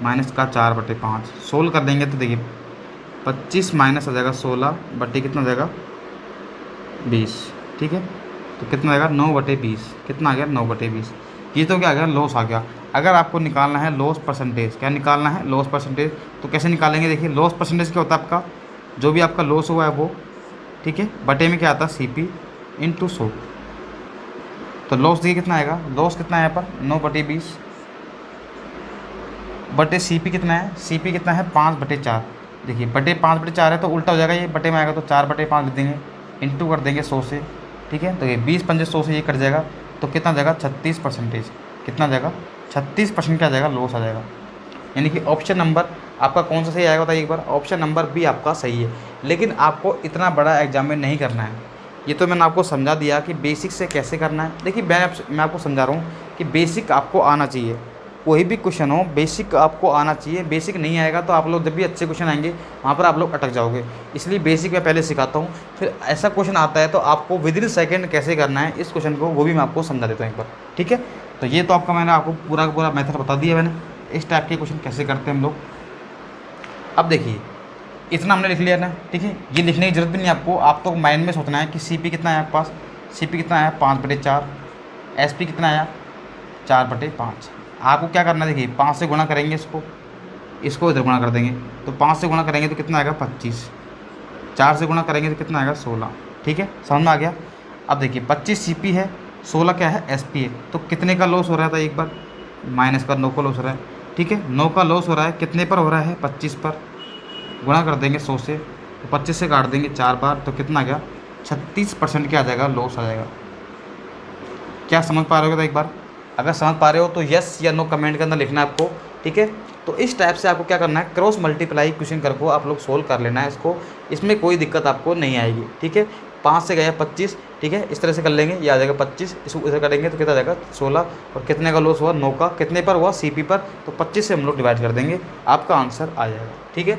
माइनस का 4/5 सोल्व कर देंगे, तो देखिए 25 माइनस आ जाएगा 16 बटे कितना हो जाएगा 20, ठीक है। तो कितना आएगा 9/20, कितना आ गया 9/20। ये तो क्या आ गया, लॉस आ गया। अगर आपको निकालना है लॉस परसेंटेज, क्या निकालना है, लॉस परसेंटेज, तो कैसे निकालेंगे, देखिए लॉस परसेंटेज क्या होता है आपका, जो भी आपका लॉस हुआ है वो, ठीक है, बटे में क्या आता है सीपी इंटू 100। तो लॉस देखिए कितना आएगा, लॉस कितना है यहाँ पर 9/20 बटे सीपी कितना है, सीपी कितना है 5/4। देखिए बटे 5/4 है तो उल्टा हो जाएगा, ये बटे में आएगा तो 4/5 लिख देंगे, इंटू कर देंगे 100 से, ठीक है। तो ये 20 पंजे 100 से ये कट जाएगा, तो कितना जाएगा 36%, कितना जाएगा 36% क्या जाएगा, लॉस आ जाएगा। यानी कि ऑप्शन नंबर आपका कौन सा सही आएगा, बताइए एक बार। ऑप्शन नंबर बी आपका सही है। लेकिन आपको इतना बड़ा एग्जाम में नहीं करना है, ये तो मैंने आपको समझा दिया कि बेसिक से कैसे करना है। देखिए मैं आपको समझा रहा हूँ कि बेसिक आपको आना चाहिए, कोई भी क्वेश्चन हो बेसिक आपको आना चाहिए। बेसिक नहीं आएगा तो आप लोग जब भी अच्छे क्वेश्चन आएंगे वहाँ पर आप लोग अटक जाओगे। इसलिए बेसिक मैं पहले सिखाता हूँ, फिर ऐसा क्वेश्चन आता है तो आपको विदिन सेकंड कैसे करना है इस क्वेश्चन को, वो भी मैं आपको समझा देता हूँ एक बार, ठीक है। तो ये तो आपका मैंने आपको पूरा का पूरा मेथड बता दिया मैंने, इस टाइप के क्वेश्चन कैसे करते हैं हम लोग। अब देखिए इतना हमने लिख लिया ना, ठीक है, ये लिखने की जरूरत भी नहीं आपको, आप तो माइंड में सोचना है कि सी पी कितना है आपके पास, सी पी कितना है 5/4, एस पी कितना आया 4/5। आपको क्या करना है, देखिए 5 से गुणा करेंगे इसको इधर गुणा कर देंगे, तो 5 से गुणा करेंगे तो कितना आएगा 25, 4 से गुणा करेंगे तो कितना आएगा 16। ठीक है, समझ में आ गया। अब देखिए 25 सी पी है, 16 क्या है एस पी है, तो कितने का लॉस हो रहा था एक बार माइनस का 9 का लॉस हो रहा है। ठीक है, 9 का लॉस हो रहा है, कितने पर हो रहा है 25 पर, गुणा कर देंगे 100 से, तो 25 से काट देंगे 4 बार, तो कितना आ गया 36% क्या आ जाएगा लॉस आ जाएगा। क्या समझ पा रहे हो? तो एक बार अगर समझ पा रहे हो तो यस या नो कमेंट के अंदर लिखना है आपको। ठीक है, तो इस टाइप से आपको क्या करना है, क्रॉस मल्टीप्लाई क्वेश्चन करके आप लोग सोल्व कर लेना है इसको, इसमें कोई दिक्कत आपको नहीं आएगी। ठीक है, 5 से गया 25, ठीक है, इस तरह से कर लेंगे, ये आ जाएगा 25, इसको इधर करेंगे तो कितना आ जाएगा 16, और कितने का लॉस हुआ 9 का, कितने पर हुआ सी पी पर, तो 25 से हम लोग डिवाइड कर देंगे, आपका आंसर आ जाएगा। ठीक है,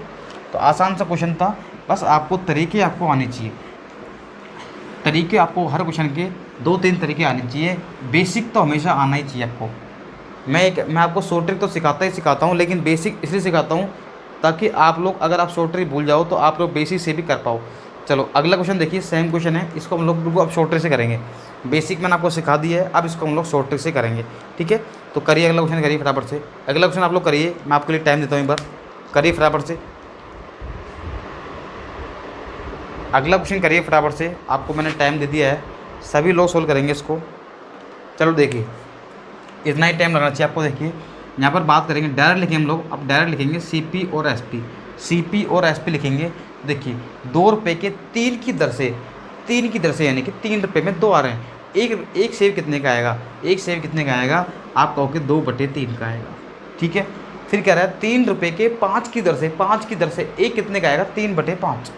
तो आसान सा क्वेश्चन था, बस आपको तरीके आपको आने चाहिए, तरीके आपको हर क्वेश्चन के 2-3 तरीके आने चाहिए, बेसिक तो हमेशा आना ही चाहिए आपको। मैं आपको शॉर्ट ट्रिक तो सिखाता ही सिखाता हूँ, लेकिन बेसिक इसलिए सिखाता हूँ ताकि आप लोग, अगर आप शॉर्ट ट्रिक भूल जाओ तो आप लोग बेसिक से भी कर पाओ। चलो अगला क्वेश्चन देखिए, सेम क्वेश्चन है, इसको हम लोग बिल्कुल अब शॉर्ट ट्रिक से करेंगे। बेसिक मैंने आपको सिखा दिया है, अब इसको हम लोग शॉर्ट ट्रिक से करेंगे। ठीक है, तो करिए अगला क्वेश्चन, करिए फटाफट से, अगला क्वेश्चन आप लोग करिए, मैं आपके लिए टाइम देता हूँ एक बार, करिए फटाफट से, अगला क्वेश्चन करिए फटाफट से, आपको मैंने टाइम दे दिया है, सभी लोग सोल्व करेंगे इसको। चलो देखिए इतना ही टाइम लगना चाहिए आपको। देखिए यहाँ पर बात करेंगे, डायरेक्ट लिखेंगे हम लोग, अब डायरेक्ट लिखेंगे सी पी और एस पी, सी पी और एस पी लिखेंगे। देखिए 2 रुपये के 3 की दर से, 3 की दर से यानी कि 3 रुपये में 2 आ रहे हैं, एक सेव कितने का आएगा, एक सेव कितने का आएगा, आप कहोगे 2/3 का आएगा। ठीक है, फिर कह रहा है 3 रुपये के 5 की दर से, 5 की दर से एक कितने का आएगा 3/5।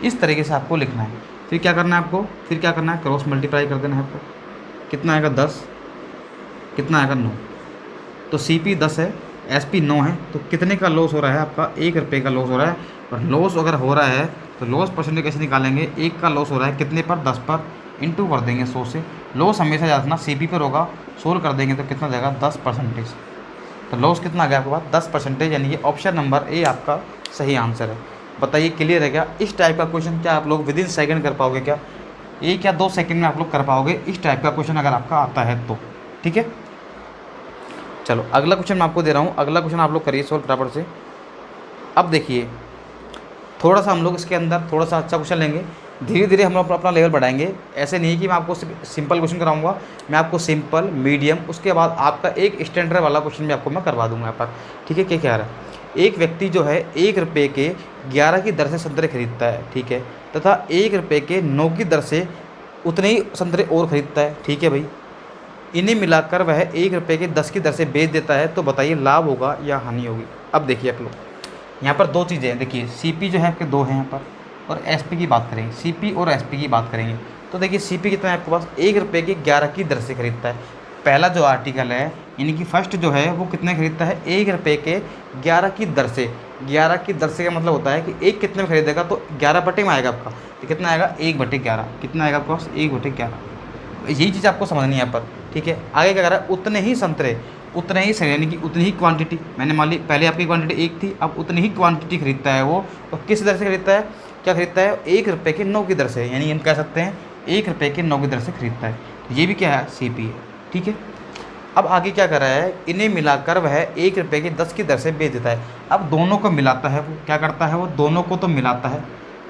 इस तरीके से आपको लिखना है। फिर क्या करना है आपको, फिर क्या करना है, क्रॉस मल्टीप्लाई कर देना है आपको, कितना आएगा 10, कितना आएगा 9, तो सी पी 10 है, एस पी 9 है, तो कितने का लॉस हो रहा है आपका 1 रुपये का लॉस हो रहा है। और लॉस अगर हो रहा है तो लॉस परसेंटेज कैसे निकालेंगे, 1 का लॉस हो रहा है कितने पर 10 पर, इंटू कर देंगे 100 से, लॉस हमेशा जाना सी पी पर होगा, सोल्व कर देंगे तो कितना जाएगा 10%। तो लॉस कितना आ गया आपके पास 10%, यानी कि ऑप्शन नंबर ए आपका सही आंसर है। बताइए क्लियर है क्या? इस टाइप का क्वेश्चन क्या आप लोग विदिन सेकंड कर पाओगे क्या? 1 या 2 सेकंड में आप लोग कर पाओगे इस टाइप का क्वेश्चन अगर आपका आता है तो। ठीक है, चलो अगला क्वेश्चन मैं आपको दे रहा हूँ, अगला क्वेश्चन आप लोग करिए सोल्व फटाफट से। अब देखिए थोड़ा सा हम लोग इसके अंदर थोड़ा सा अच्छा क्वेश्चन लेंगे, धीरे धीरे हम लोग अपना लेवल बढ़ाएंगे। ऐसे नहीं कि मैं आपको सिंपल क्वेश्चन कराऊंगा, मैं आपको सिंपल मीडियम उसके बाद आपका एक स्टैंडर्ड वाला क्वेश्चन भी आपको मैं करवा दूंगा यहाँ पर। ठीक है, क्या कह रहा है, एक व्यक्ति जो है 1 रुपये के 11 की दर से संतरे खरीदता है, ठीक है, तथा 1 रुपये के 9 की दर से उतने ही संतरे और ख़रीदता है। ठीक है भाई, इन्हें मिलाकर वह 1 रुपये के 10 की दर से बेच देता है, तो बताइए लाभ होगा या हानि होगी। अब देखिए आप लोग यहाँ पर 2 चीज़ें हैं, देखिए सी पी जो है आपके 2 हैं यहाँ पर, और एस पी की बात करेंगे, सी पी और एस पी की बात करेंगे। तो देखिए सी पी कितना है आपके पास, 1 रुपये के 11 की दर से खरीदता है। पहला जो आर्टिकल है यानी कि फर्स्ट जो है वो कितने खरीदता है, 1 रुपये के 11 की दर से। 11 की दर से का मतलब होता है कि एक कितने में खरीदेगा, तो 11 बटे में आएगा आपका, तो कितना आएगा 1/11, कितना आएगा आपके पास 1/11। यही चीज़ आपको समझनी है यहाँ पर। ठीक है, आगे क्या कर रहा है, उतने ही संतरे, उतने ही यानी कि उतनी ही क्वांटिटी, मैंने मान ली पहले आपकी क्वांटिटी 1 थी, अब उतनी ही क्वांटिटी खरीदता है वो, और किस दर से खरीदता है, क्या खरीदता है 1 रुपये के 9 की दर से, यानी हम कह सकते हैं 1 रुपये के 9 की दर से खरीदता है। तो ये भी क्या है, सी पी है। ठीक है, अब आगे क्या कर रहा है, इन्हें मिलाकर वह 1 रुपये के 10 की दर से बेच देता है। अब दोनों को मिलाता है, वो क्या करता है, वो दोनों को तो मिलाता है,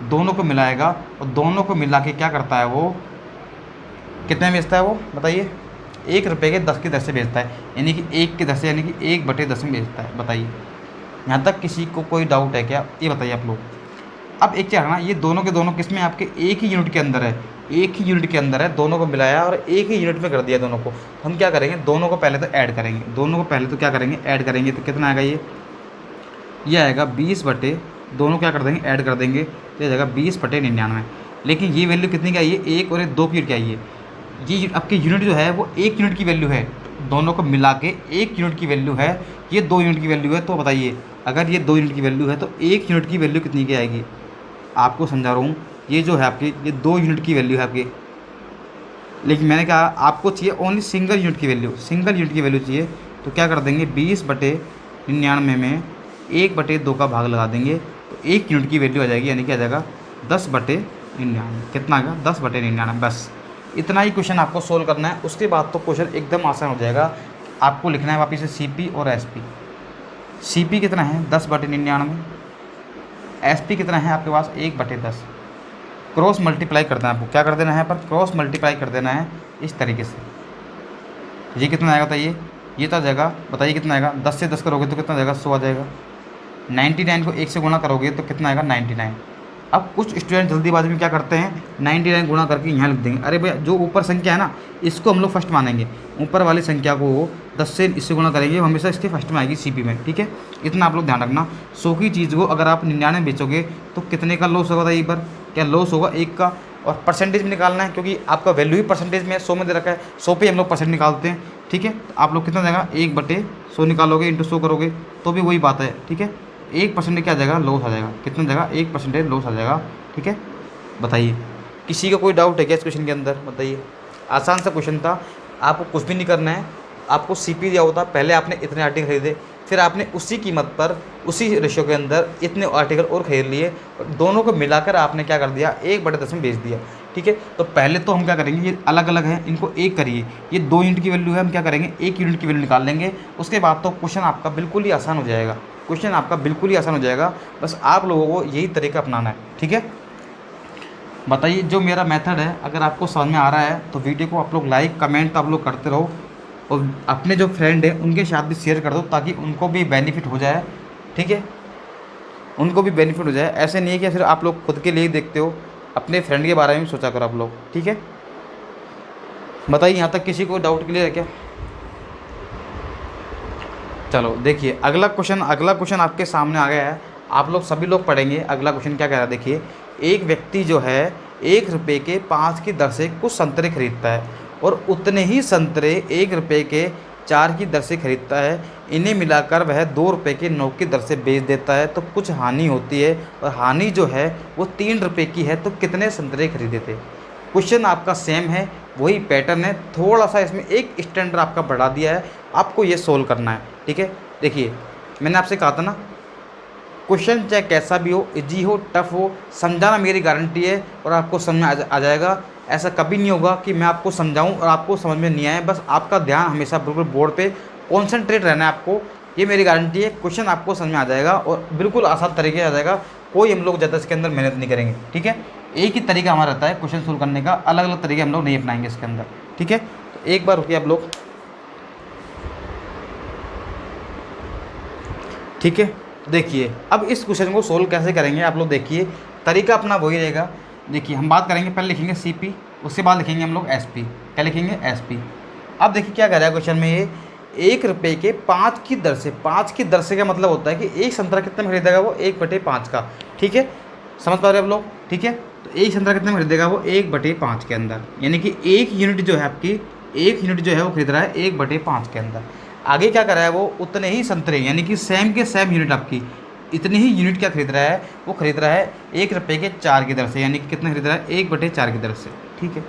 दोनों को मिलाएगा, और दोनों को मिला के क्या करता है, वो कितने में बेचता है, वो बताइए 1 रुपये के 10 की दर से बेचता है, यानी कि 1 की दर से, यानी कि 1/10 में बेचता है। बताइए यहाँ तक किसी को कोई डाउट है क्या, ये बताइए आप लोग। अब एक क्या करना, ये दोनों के दोनों किस में आपके एक ही यूनिट के अंदर है, एक ही यूनिट के अंदर है, दोनों को मिलाया और एक ही यूनिट में कर दिया दोनों को। तो हम क्या करेंगे, दोनों को पहले तो ऐड करेंगे, दोनों को पहले तो क्या करेंगे, ऐड करेंगे, तो कितना आएगा, ये आएगा 20 बटे, दोनों क्या कर देंगे, ऐड कर देंगे, तो जाएगा 20/99। लेकिन ये वैल्यू कितनी की आई है, 1 और 2 की यूनिट की आई है। ये आपकी यूनिट जो है वो 1 यूनिट की वैल्यू है, दोनों को मिला के 1 यूनिट की वैल्यू है, ये 2 यूनिट की वैल्यू है। तो बताइए अगर ये 2 यूनिट की वैल्यू है तो 1 यूनिट की वैल्यू कितनी की आएगी, आपको समझा रहा हूँ। ये जो है आपकी, ये 2 यूनिट की वैल्यू है आपकी, लेकिन मैंने कहा आपको चाहिए ओनली सिंगल यूनिट की वैल्यू, सिंगल यूनिट की वैल्यू चाहिए, तो क्या कर देंगे 20/99 में 1/2 का भाग लगा देंगे, तो 1 यूनिट की वैल्यू आ जाएगी, यानी कि आ जाएगा 10/99। कितना आएगा 10/99। बस इतना ही क्वेश्चन आपको सोल्व करना है। उसके बाद तो क्वेश्चन एकदम आसान हो जाएगा। आपको लिखना है वापस से CP और SP। CP कितना है 10/99, SP कितना है आपके पास 1/10। क्रॉस मल्टीप्लाई कर देना, आपको क्या कर देना है, पर क्रॉस मल्टीप्लाई कर देना है इस तरीके से। ये कितना आएगा बताइए, ये तो आ जाएगा, बताइए कितना आएगा, 10 से 10 करोगे तो कितना आ जाएगा 100 आ जाएगा। 99 को 1 से गुणा करोगे तो कितना आएगा 99। अब कुछ स्टूडेंट जल्दीबाजी में क्या करते हैं 99 गुणा करके यहाँ लिख देंगे। अरे भैया जो ऊपर संख्या है ना इसको हम लोग फर्स्ट मानेंगे, ऊपर वाली संख्या को 10 से इससे गुणा करेंगे, हमेशा इसके फर्स्ट में आएगी CP में, ठीक है। इतना आप लोग ध्यान रखना। 100 की चीज़ को अगर आप 99 बेचोगे तो कितने का लॉस होगा एक बार, क्या लॉस होगा 1 का। और परसेंटेज में निकालना है क्योंकि आपका वैल्यू ही परसेंटेज में 100 में दे रखा है, 100 पे हम लोग परसेंट निकालते हैं, ठीक है। तो आप लोग कितना जाएगा 1/100 निकालोगे इंटू 100 करोगे तो भी वही बात है, ठीक है। 1% क्या जाएगा लॉस आ जाएगा, कितना जाएगा 1% लॉस आ जाएगा, ठीक है। बताइए किसी का कोई डाउट है क्या इस क्वेश्चन के अंदर, बताइए। आसान सा क्वेश्चन था, आपको कुछ भी नहीं करना है। आपको CP दिया होता, पहले आपने इतने आर्टिकल खरीदे, फिर आपने उसी कीमत पर उसी रेशियो के अंदर इतने आर्टिकल और खरीद लिए, दोनों को मिलाकर आपने क्या कर दिया 1/10 में बेच दिया, ठीक है। तो पहले तो हम क्या करेंगे, ये अलग अलग है इनको एक करिए, ये 2 यूनिट की वैल्यू है, हम क्या करेंगे 1 यूनिट की वैल्यू निकाल लेंगे। उसके बाद तो क्वेश्चन आपका बिल्कुल ही आसान हो जाएगा, क्वेश्चन आपका बिल्कुल ही आसान हो जाएगा। बस आप लोगों को यही तरीका अपनाना है, ठीक है। बताइए जो मेरा मेथड है अगर आपको समझ में आ रहा है तो वीडियो को आप लोग लाइक कमेंट तो आप लोग करते रहो, और अपने जो फ्रेंड है उनके साथ भी शेयर कर दो ताकि उनको भी बेनिफिट हो जाए, ठीक है, उनको भी बेनिफिट हो जाए। ऐसे नहीं है कि सिर्फ आप लोग खुद के लिए ही देखते हो, अपने फ्रेंड के बारे में सोचा करो आप लोग, ठीक है। बताइए यहाँ तक किसी को डाउट क्लियर है क्या। चलो देखिए अगला क्वेश्चन आपके सामने आ गया है, आप लोग सभी लोग पढ़ेंगे। अगला क्वेश्चन क्या कह रहा है देखिए, एक व्यक्ति जो है 1 रुपये के 5 की दर से कुछ संतरे खरीदता है और उतने ही संतरे 1 रुपये के 4 की दर से खरीदता है, इन्हें मिलाकर वह 2 रुपये के 9 की दर से बेच देता है, तो कुछ हानि होती है और हानि जो है वो 3 रुपये की है, तो कितने संतरे खरीदे थे। क्वेश्चन आपका सेम है, वही पैटर्न है, थोड़ा सा इसमें एक स्टैंडर्ड आपका बढ़ा दिया है, आपको ये सोल्व करना है, ठीक है। देखिए मैंने आपसे कहा था ना क्वेश्चन चाहे कैसा भी हो, इजी हो टफ हो, समझाना मेरी गारंटी है और आपको समझ में आ जाएगा। ऐसा कभी नहीं होगा कि मैं आपको समझाऊं और आपको समझ में नहीं आए, बस आपका ध्यान हमेशा बिल्कुल बोर्ड पे कॉन्सेंट्रेट रहना है आपको, ये मेरी गारंटी है। क्वेश्चन आपको समझ में आ जाएगा और बिल्कुल आसान तरीके से आ जाएगा, कोई हम लोग ज़्यादा इसके अंदर मेहनत नहीं करेंगे, ठीक है। एक ही तरीका हमारा रहता है क्वेश्चन सोल्व करने का, अलग अलग तरीके हम लोग नहीं अपनाएंगे इसके अंदर, ठीक है। तो एक बार रुकिए आप लोग, ठीक है। देखिए अब इस क्वेश्चन को सोल्व कैसे करेंगे आप लोग, देखिए तरीका अपना वही रहेगा। देखिए हम बात करेंगे, पहले लिखेंगे CP, उसके बाद लिखेंगे हम लोग SP। क्या लिखेंगे SP। अब देखिए क्या कह रहा है क्वेश्चन में, ये 1 रुपये के 5 की दर से, 5 की दर से का मतलब होता है कि एक संतरा कितने में खरीदेगा वो 1/5 का, ठीक है। समझ पा रहे हैं आप लोग, ठीक है। तो एक संतरा कितने में खरीदेगा वो 1/5 के अंदर, यानी कि 1 यूनिट जो है आपकी, 1 यूनिट जो है वो खरीद रहा है 1/5 के अंदर। आगे क्या कर रहा है वो उतने ही संतरे, यानी कि सेम के सेम यूनिट आपकी, इतने ही यूनिट क्या खरीद रहा है, वो खरीद रहा है 1 रुपये के 4 की दर से, यानी कि कितना खरीद रहा है 1/4 की दर से, ठीक है।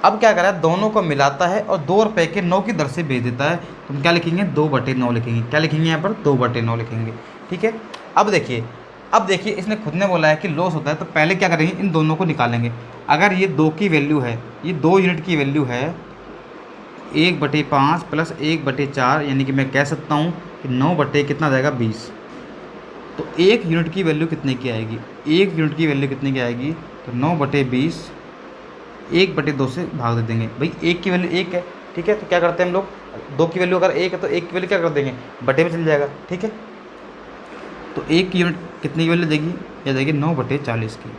अब क्या कर रहा है दोनों को मिलाता है और 2 रुपये के 9 की दर से बेच देता है, तो हम क्या लिखेंगे 2/9 लिखेंगे। क्या लिखेंगे यहाँ पर 2/9 लिखेंगे, ठीक है। अब देखिए इसने खुद ने बोला है कि लॉस होता है, तो पहले क्या करेंगे इन दोनों को निकालेंगे। अगर ये 2 की वैल्यू है, ये 2 यूनिट की वैल्यू है 1/5 प्लस 1/4, यानी कि मैं कह सकता हूँ कि 9 कितना जाएगा 20। तो 1 यूनिट की वैल्यू कितने की आएगी, 1 यूनिट की वैल्यू कितने की आएगी, तो 9/20 1/2 से भाग दे देंगे। भाई 1 की वैल्यू 1 है, ठीक है। तो क्या करते हैं हम लोग, 2 की वैल्यू अगर 1 है तो 1 की वैल्यू क्या कर देंगे बटे में चल जाएगा, ठीक है। तो 1 यूनिट कितने की वैल्यू देगी, यह देगी 9/40 की।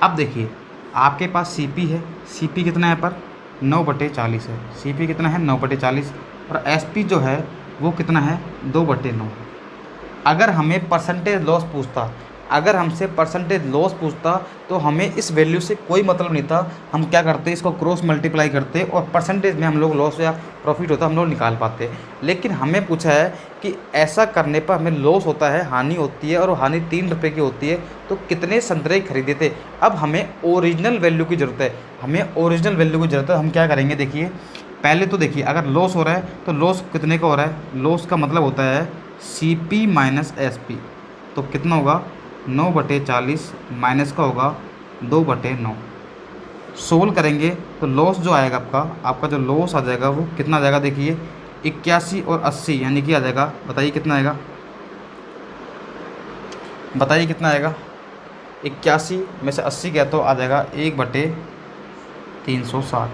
अब देखिए आपके पास CP है, CP कितना है पर 9/40 है, CP कितना है 9/40, और SP जो है वो कितना है 2/9। अगर हमें परसेंटेज लॉस पूछता अगर हमसे परसेंटेज लॉस पूछता तो हमें इस वैल्यू से कोई मतलब नहीं था, हम क्या करते इसको क्रॉस मल्टीप्लाई करते और परसेंटेज में हम लोग लॉस या प्रॉफिट होता हम लोग निकाल पाते। लेकिन हमें पूछा है कि ऐसा करने पर हमें लॉस होता है, हानि होती है, और हानि 3 रुपये की होती है, तो कितने संतरे खरीदे थे। अब हमें ओरिजिनल वैल्यू की ज़रूरत है, हमें ओरिजिनल वैल्यू की ज़रूरत है। हम क्या करेंगे, देखिए पहले तो देखिए अगर लॉस हो रहा है तो लॉस कितने का हो रहा है, लॉस का मतलब होता है CP माइनस SP। तो कितना होगा 9/40 माइनस का होगा 2/9। सोल्व करेंगे तो लॉस जो आएगा आपका जो लॉस आ जाएगा वो कितना आ जाएगा, देखिए 81 और 80 यानी कि आ जाएगा, बताइए कितना आएगा, बताइए कितना आएगा। 81 में से 80 गया तो आ जाएगा 1/360।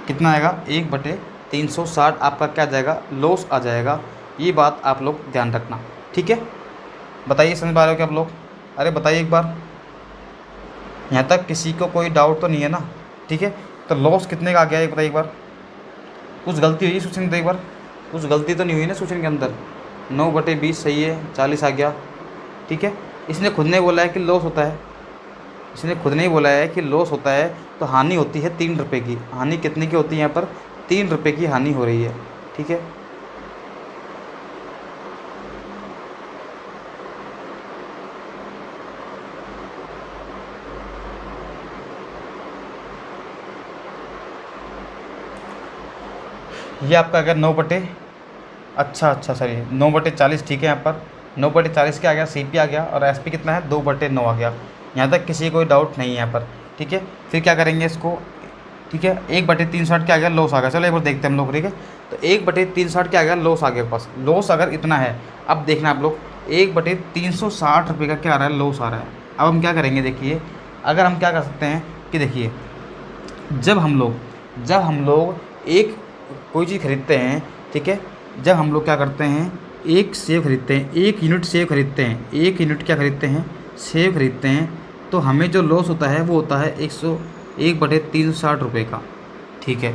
कितना आएगा 1/360 आपका क्या आ जाएगा, लॉस आ जाएगा। ये बात आप लोग ध्यान रखना, ठीक है। बताइए समझ पा रहे हो क्या आप लोग, अरे बताइए एक बार, यहाँ तक किसी को कोई डाउट तो नहीं है ना, ठीक है। तो लॉस कितने का आ गया ये बताइए एक बार, कुछ गलती हुई सूचन, एक बार कुछ गलती तो नहीं हुई ना सूचन के अंदर। 9/20 सही है, 40 आ गया, ठीक है। इसने खुद ने बोला है कि लॉस होता है, इसने खुद ने ही बोला है कि लॉस होता है, तो हानि होती है 3 रुपये की। हानि कितने की होती है, यहाँ पर 3 रुपये की हानि हो रही है, ठीक है। ये आपका अगर 9/अच्छा सॉरी 9/40 ठीक है। यहाँ पर 9/40 क्या आ गया, CP आ गया, और SP कितना है 2/9 आ गया। यहाँ तक किसी कोई डाउट नहीं है यहाँ पर, ठीक है। फिर क्या करेंगे इसको, ठीक है। 1/360 क्या आ गया, लॉस आ गया। चलो एक बार देखते हैं हम लोग, ठीक है। तो 1/360 क्या आ गया, लॉस आ गया पास। लॉस अगर इतना है, अब देखना आप लोग 1/360 रुपये का क्या आ रहा है, लॉस आ रहा है। अब हम क्या करेंगे, देखिए अगर हम क्या कर सकते हैं कि देखिए जब हम लोग एक कोई चीज़ खरीदते हैं, ठीक है, जब हम लोग क्या करते हैं एक सेब खरीदते हैं, 1 यूनिट सेब खरीदते हैं, 1 यूनिट क्या खरीदते हैं, सेब खरीदते हैं, तो हमें जो लॉस होता है वो होता है 1/360 रुपये का, ठीक है।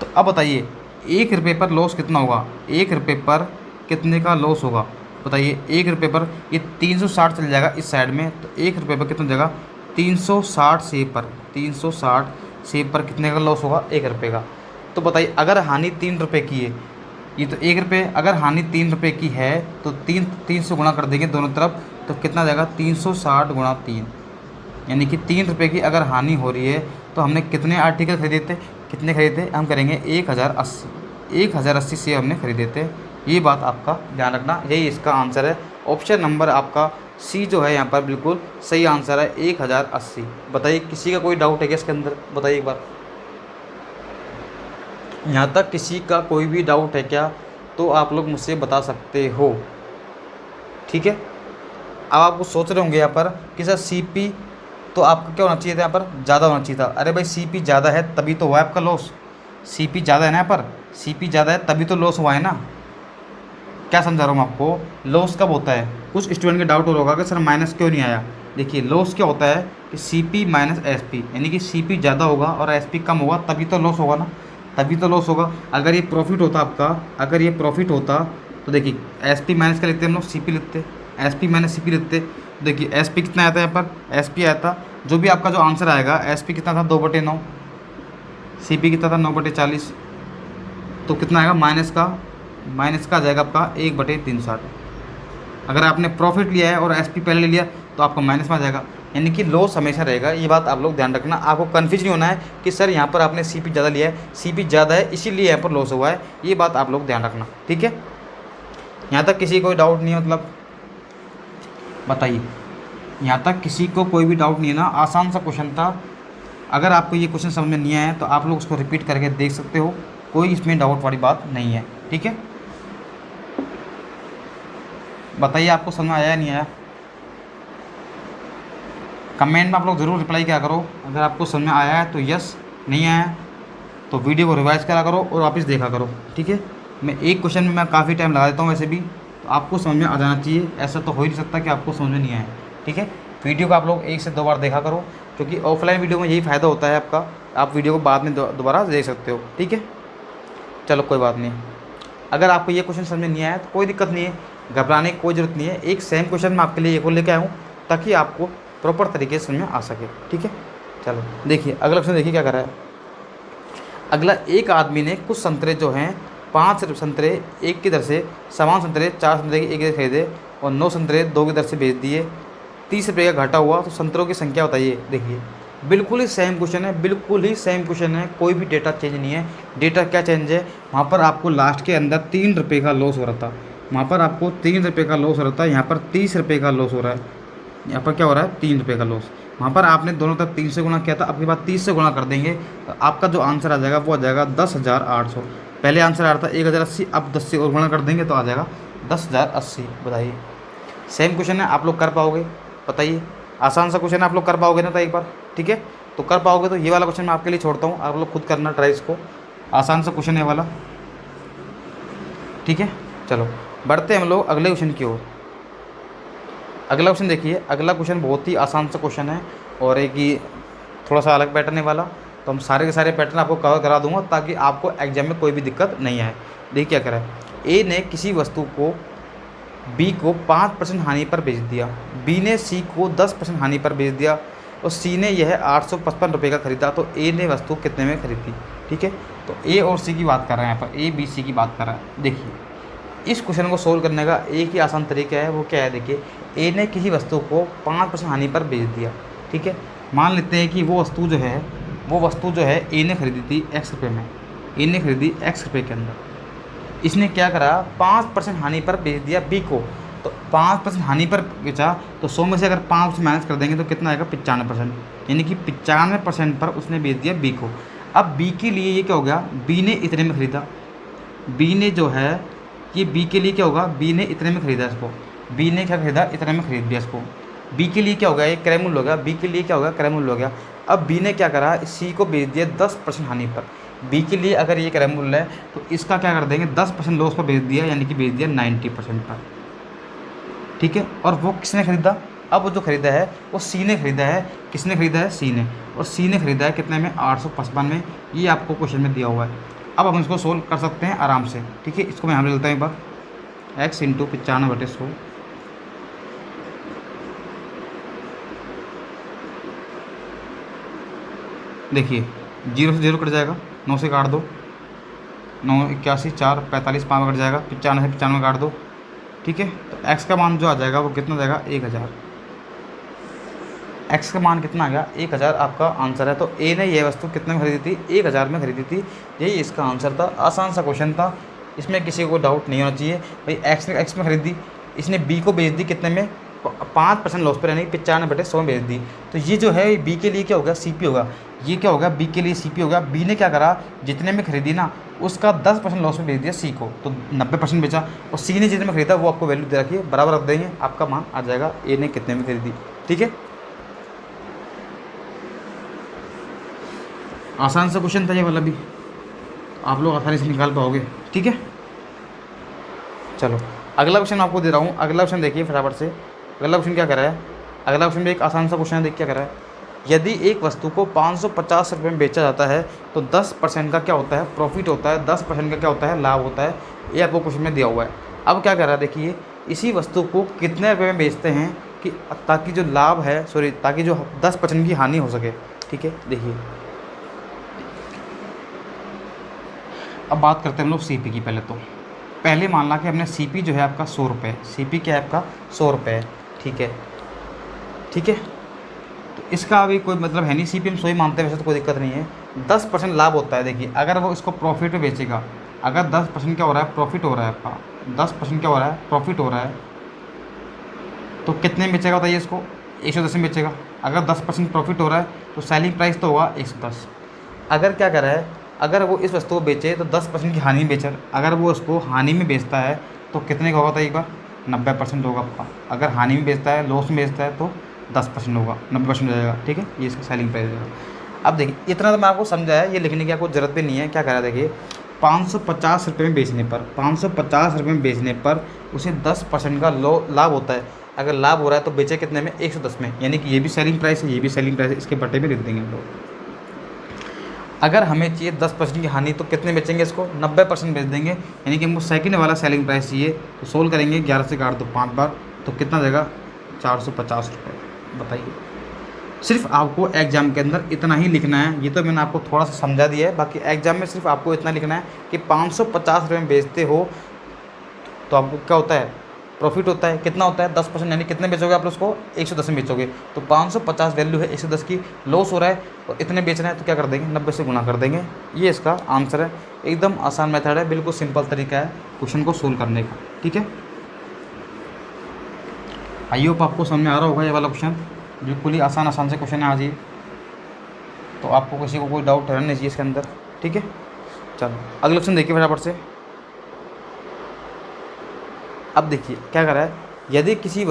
तो अब बताइए 1 रुपये पर लॉस कितना होगा, 1 रुपये पर कितने का लॉस होगा बताइए। 1 रुपये पर ये 360 चल जाएगा इस साइड में, तो 1 रुपये पर कितना हो जाएगा 360 सेब पर, 360 सेब पर कितने का लॉस होगा, 1 रुपये का। तो बताइए अगर हानि 3 रुपये की है, ये तो 1 रुपये, अगर हानि 3 रुपये की है तो 3 से गुणा कर देंगे दोनों तरफ, तो कितना जाएगा 360 गुणा 3, यानी कि 3 रुपये की अगर हानि हो रही है तो हमने कितने आर्टिकल खरीदे थे, कितने खरीदे थे, हम करेंगे 1080 सेब हमने खरीदे थे। ये बात आपका ध्यान रखना, यही इसका आंसर है। ऑप्शन नंबर आपका C जो है यहाँ पर बिल्कुल सही आंसर है, 1080। बताइए किसी का कोई डाउट है क्या इसके अंदर, बताइए एक बार। यहाँ तक किसी का कोई भी डाउट है क्या, तो आप लोग मुझसे बता सकते हो, ठीक है। अब आप सोच रहे होंगे यहाँ पर कि सर CP तो आपका क्या होना चाहिए था, यहाँ पर ज़्यादा होना चाहिए था। अरे भाई CP ज़्यादा है तभी तो हुआ है आपका लॉस, CP ज़्यादा है ना, यहाँ पर CP ज़्यादा है तभी तो लॉस हुआ है ना। क्या समझा रहा हूँ मैं आपको, लॉस कब होता है, कुछ स्टूडेंट के डाउट हो रहा होगा कि सर माइनस क्यों नहीं आया। देखिए लॉस क्या होता है कि CP माइनस SP, यानी कि CP ज़्यादा होगा और SP कम होगा, तभी तो लॉस होगा ना, तभी तो लॉस होगा। अगर ये प्रॉफिट होता आपका, अगर ये प्रॉफिट होता तो देखिए SP माइनस का लिखते हम लोग, CP लिखते, SP माइनस CP लिखते। देखिए SP कितना आया था यहाँ पर, SP आया था, जो भी आपका जो आंसर आएगा SP कितना था 2/9, CP कितना था 9/40, तो कितना आएगा माइनस का आ जाएगा आपका 1/360। अगर आपने प्रॉफिट लिया है और SP पहले ले लिया तो आपका माइनस में आ जाएगा, यानी कि लॉस हमेशा रहेगा। ये बात आप लोग ध्यान रखना, आपको कन्फ्यूज नहीं होना है कि सर यहाँ पर आपने CP ज़्यादा लिया है, CP ज़्यादा है इसीलिए यहाँ पर लॉस हुआ है। ये बात आप लोग ध्यान रखना, ठीक है। यहाँ तक किसी कोई डाउट नहीं है, मतलब बताइए, यहाँ तक किसी को कोई भी डाउट नहीं है ना। आसान सा क्वेश्चन था, अगर आपको ये क्वेश्चन समझ में नहीं आया तो आप लोग उसको रिपीट करके देख सकते हो, कोई इसमें डाउट वाली बात नहीं है, ठीक है। बताइए आपको समझ में आया या नहीं आया, कमेंट में आप लोग ज़रूर रिप्लाई किया करो। अगर आपको समझ में आया है तो यस, नहीं आया तो वीडियो को रिवाइज करा करो और वापस देखा करो, ठीक है। मैं एक क्वेश्चन में मैं काफ़ी टाइम लगा देता हूँ वैसे भी, तो आपको समझ में आ जाना चाहिए, ऐसा तो हो ही नहीं सकता कि आपको समझ में नहीं आया, ठीक है। वीडियो को आप लोग 1 से 2 बार देखा करो, क्योंकि ऑफलाइन वीडियो में यही फ़ायदा होता है आपका, आप वीडियो को बाद में दोबारा देख सकते हो, ठीक है। चलो कोई बात नहीं। अगर आपको ये क्वेश्चन समझ में नहीं आया तो कोई दिक्कत नहीं है, घबराने की कोई ज़रूरत नहीं है। एक सेम क्वेश्चन मैं आपके लिए एक और लेके आया हूँ ताकि आपको प्रॉपर तरीके से समझ में आ सके, ठीक है। चलो देखिए अगला क्वेश्चन, देखिए क्या कर रहा है अगला। एक आदमी ने कुछ संतरे जो हैं 5 संतरे एक की दर से, समान संतरे 4 संतरे की एक की दर खरीदे और 9 संतरे 2 की दर से बेच दिए, 30 रुपये का घाटा हुआ, तो संतरों की संख्या बताइए। देखिए बिल्कुल ही सेम क्वेश्चन है, बिल्कुल ही सेम क्वेश्चन है, कोई भी डेटा चेंज नहीं है। डेटा क्या चेंज है, वहाँ पर आपको लास्ट के अंदर 3 रुपये का लॉस हो रहा था, वहाँ पर आपको 3 रुपये का लॉस हो रहा था, यहाँ पर 30 रुपये का लॉस हो रहा है। यहाँ पर क्या हो रहा है 3 रुपये का लॉस। वहाँ पर आपने दोनों तरफ 3 से गुणा किया था, अब के बाद 30 से गुणा कर देंगे तो आपका जो आंसर आ जाएगा वो आ जाएगा 10,800। पहले आंसर आ रहा था 1,080, अब 10 से और गुणा कर देंगे तो आ जाएगा 10,080। बताइए सेम क्वेश्चन है, आप लोग कर पाओगे? बताइए, आसान सा क्वेश्चन है, आप लोग कर पाओगे ना? तो एक बार ठीक है, तो कर पाओगे तो ये वाला क्वेश्चन मैं आपके लिए छोड़ता हूँ, आप लोग खुद करना ट्राई इसको। आसान सा क्वेश्चन है वाला, ठीक है। चलो बढ़ते हैं हम लोग अगले क्वेश्चन की ओर। अगला क्वेश्चन देखिए, अगला क्वेश्चन बहुत ही आसान सा क्वेश्चन है और एक ही थोड़ा सा अलग पैटर्न है वाला, तो हम सारे के सारे पैटर्न आपको कवर करा दूंगा ताकि आपको एग्जाम में कोई भी दिक्कत नहीं आए। देखिए क्या करा है, ए ने किसी वस्तु को बी को 5% हानि पर बेच दिया, बी ने सी को 10% हानि पर बेच दिया और सी ने यह 855 रुपये का खरीदा, तो ए ने वस्तु कितने में खरीदी? ठीक है, तो ए और सी की बात कर रहे हैं यहाँ पर, ए बी सी की बात कर रहा है। देखिए इस क्वेश्चन को सोल्व करने का एक ही आसान तरीका है, वो क्या है? देखिए ए ने किसी वस्तु को 5% हानि पर बेच दिया, ठीक है। मान लेते हैं कि वो वस्तु जो है ए ने खरीदी थी x रुपये में, ए ने खरीदी x रुपये के अंदर, इसने क्या करा 5% हानि पर बेच दिया बी को, तो 5% हानि पर बेचा तो 100 में से अगर 5 माइनस कर देंगे तो कितना आएगा 95%, यानी कि 95% पर उसने बेच दिया बी को। अब बी के लिए ये क्या हो गया, बी ने इतने में खरीदा, बी ने जो है ये बी के लिए क्या होगा, बी ने इतने में खरीदा इसको, बी ने क्या खरीदा इतने में खरीद दिया इसको। बी के लिए क्या हो गया, ये क्रय मूल्य हो गया, बी के लिए क्या होगा क्रय मूल्य हो गया। अब बी ने क्या करा, सी को बेच दिया 10% हानि पर। बी के लिए अगर ये क्रय मूल्य है तो इसका क्या कर देंगे 10% लॉस पर बेच दिया, यानी कि बेच दिया 90% पर, ठीक है। और वो किसने खरीदा, अब वो जो खरीदा है वो सी ने खरीदा है, किसने खरीदा है सी ने, और सी ने खरीदा है कितने में 855 में, ये आपको क्वेश्चन में दिया हुआ है। अब हम इसको सोल्व कर सकते हैं आराम से, ठीक है। इसको मैं यहाँ ले लेता हूँ एक बार, x इंटू 95/100, देखिए 0 से 0 कट जाएगा, 9 से काट दो, 9 81 4 45 5 कट जाएगा, 95 से 95 काट दो, ठीक है। तो x का मान जो आ जाएगा वो कितना जाएगा 1000, x का मान कितना आ गया 1000 आपका आंसर है। तो ए ने यह वस्तु कितने में खरीदी थी 1000 में खरीदी थी, यही इसका आंसर था। आसान सा क्वेश्चन था, इसमें किसी को डाउट नहीं होना चाहिए भाई। एक्स में खरीदी, इसने बी को बेच दी कितने में 5% लॉस पर, यानी 95/100 में बेच दी। तो ये जो है बी के लिए क्या होगा सी पी होगा, ये क्या होगा बी के लिए सी पी होगा। बी ने क्या करा जितने में खरीदी ना उसका 10% लॉस में बेच दिया सी को, तो 90% बेचा, और सी ने जितने में खरीदा वो आपको वैल्यू दे रखी है, बराबर रख देंगे, आपका मान आ जाएगा ए ने कितने में खरीदी, ठीक है। आसान सा क्वेश्चन था ये वाला भी, आप लोग आसानी से निकाल पाओगे, ठीक है। चलो अगला क्वेश्चन आपको दे रहा हूँ, अगला क्वेश्चन देखिए फटाफट से। अगला क्वेश्चन क्या कर रहा है, अगला क्वेश्चन भी एक आसान सा क्वेश्चन है, देख क्या कर रहा है। यदि एक वस्तु को 550 रुपये में बेचा जाता है तो 10% का क्या होता है प्रॉफिट होता है, 10% का क्या होता है लाभ होता है, ये आपको क्वेश्चन में दिया हुआ है। अब क्या कर रहा है देखिए, इसी वस्तु को कितने रुपये में बेचते हैं कि ताकि जो लाभ है ताकि जो 10% की हानि हो सके, ठीक है। देखिए अब बात करते हैं हम लोग सीपी की। पहले मान ला कि हमने सीपी जो है आपका 100 रुपये, सीपी क्या है आपका 100 रुपये है, ठीक है, ठीक है। तो इसका अभी कोई मतलब है नहीं, सीपी हम 100 ही मानते हैं, वैसे तो कोई दिक्कत नहीं है। 10% लाभ होता है, देखिए अगर वो इसको प्रॉफिट में बेचेगा, अगर 10% क्या हो रहा है प्रॉफिट हो रहा है आपका, 10% क्या हो रहा है प्रॉफिट हो रहा है, तो कितने में बेचेगा बताइए इसको 110 में बेचेगा। अगर 10% प्रॉफिट हो रहा है तो सेलिंग प्राइस तो होगा 110। अगर क्या कर रहा है, अगर वो इस वस्तु को बेचे तो 10% की हानि में बेचा, अगर वो उसको हानि में बेचता है तो कितने का होगा था एक बार 90% होगा आपका। अगर हानि में बेचता है लॉस में बेचता है तो 10% होगा, 90% हो जाएगा, ठीक है। ये इसका सेलिंग प्राइस है। अब देखिए इतना तो मैं आपको समझाया, ये लिखने की आपको ज़रूरत भी नहीं है। क्या करा देखिए 550 रुपये में बेचने पर, 550 रुपये में बेचने पर उसे 10% का लाभ होता है। अगर लाभ हो रहा है तो बेचे कितने में 110 में, यानी कि ये भी सेलिंग प्राइस है, ये भी सेलिंग प्राइस है, इसके बटे में लिख देंगे हम लोग। अगर हमें चाहिए 10% की हानि तो कितने बेचेंगे इसको, 90% बेच देंगे। यानी कि हमको सेकंड वाला सेलिंग प्राइस चाहिए, तो सोल्व करेंगे 11 से काट दो 5 बार, तो कितना देगा 450 रुपये। बताइए, सिर्फ आपको एग्जाम के अंदर इतना ही लिखना है। ये तो मैंने आपको थोड़ा सा समझा दिया है, बाकी एग्जाम में सिर्फ आपको इतना लिखना है कि 550 रुपये में बेचते हो तो आपको क्या होता है, प्रॉफिट होता है। कितना होता है 10%, यानी कितने बेचोगे आप उसको 110 में बेचोगे, तो 550 वैल्यू है 110 की, लॉस हो रहा है और इतने बेचना है तो क्या कर देंगे 90 से गुना कर देंगे। ये इसका आंसर है। एकदम आसान मेथड है, बिल्कुल सिंपल तरीका है क्वेश्चन को सोल्व करने का। ठीक है, आई होप आपको समझ में आ रहा होगा। ये वाला क्वेश्चन बिल्कुल ही आसान से क्वेश्चन है आज ये, तो आपको किसी को कोई डाउट रहना नहीं चाहिए इसके अंदर। ठीक है, चलो अगला क्वेश्चन देखिए फटाफट से। अब देखिए क्या कर रहा है, यदि किसी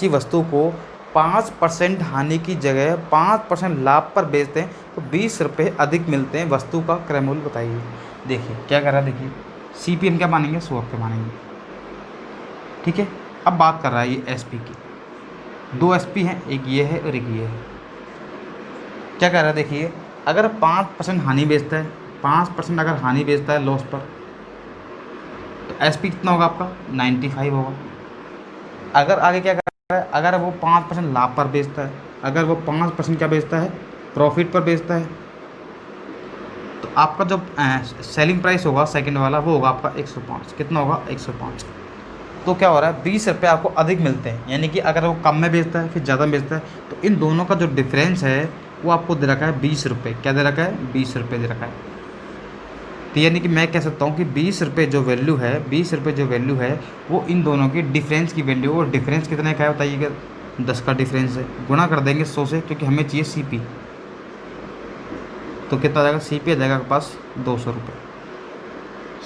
वस्तु को 5% हानि की जगह 5% लाभ पर बेचते हैं तो 20 रुपये अधिक मिलते हैं, वस्तु का क्रय मूल्य बताइए। देखिए क्या कर रहा है, देखिए CP हम क्या मानेंगे 100 रुपये मानेंगे। ठीक है, अब बात कर रहा है ये SP की, 2 SP हैं, एक ये है और एक ये है। क्या कह रहा है, देखिए अगर 5% हानि बेचता है, 5% अगर हानि बेचता है लॉस पर, तो SP कितना होगा आपका 95 होगा। अगर आगे क्या कर रहा है, अगर वो 5% लाभ पर बेचता है, अगर वो 5% क्या बेचता है प्रॉफिट पर बेचता है, तो आपका जो सेलिंग प्राइस होगा सेकंड वाला वो होगा आपका 105। कितना होगा 105। तो क्या हो रहा है 20 रुपये आपको अधिक मिलते हैं, यानी कि अगर वो कम में बेचता है फिर ज़्यादा बेचता है, तो इन दोनों का जो डिफरेंस है वो आपको दे रखा है 20 रुपये। क्या दे रखा है 20 रुपये दे रखा है। तो यानी कि मैं कह सकता हूँ कि 20 रुपये जो वैल्यू है, 20 रुपये जो वैल्यू है वो इन दोनों की डिफरेंस की वैल्यू, और डिफरेंस कितने का है बताइएगा, 10 का डिफरेंस है। गुणा कर देंगे 100 से, क्योंकि हमें चाहिए CP, तो कितना आ जाएगा CP आ जाएगा आपके पास 200 रुपये।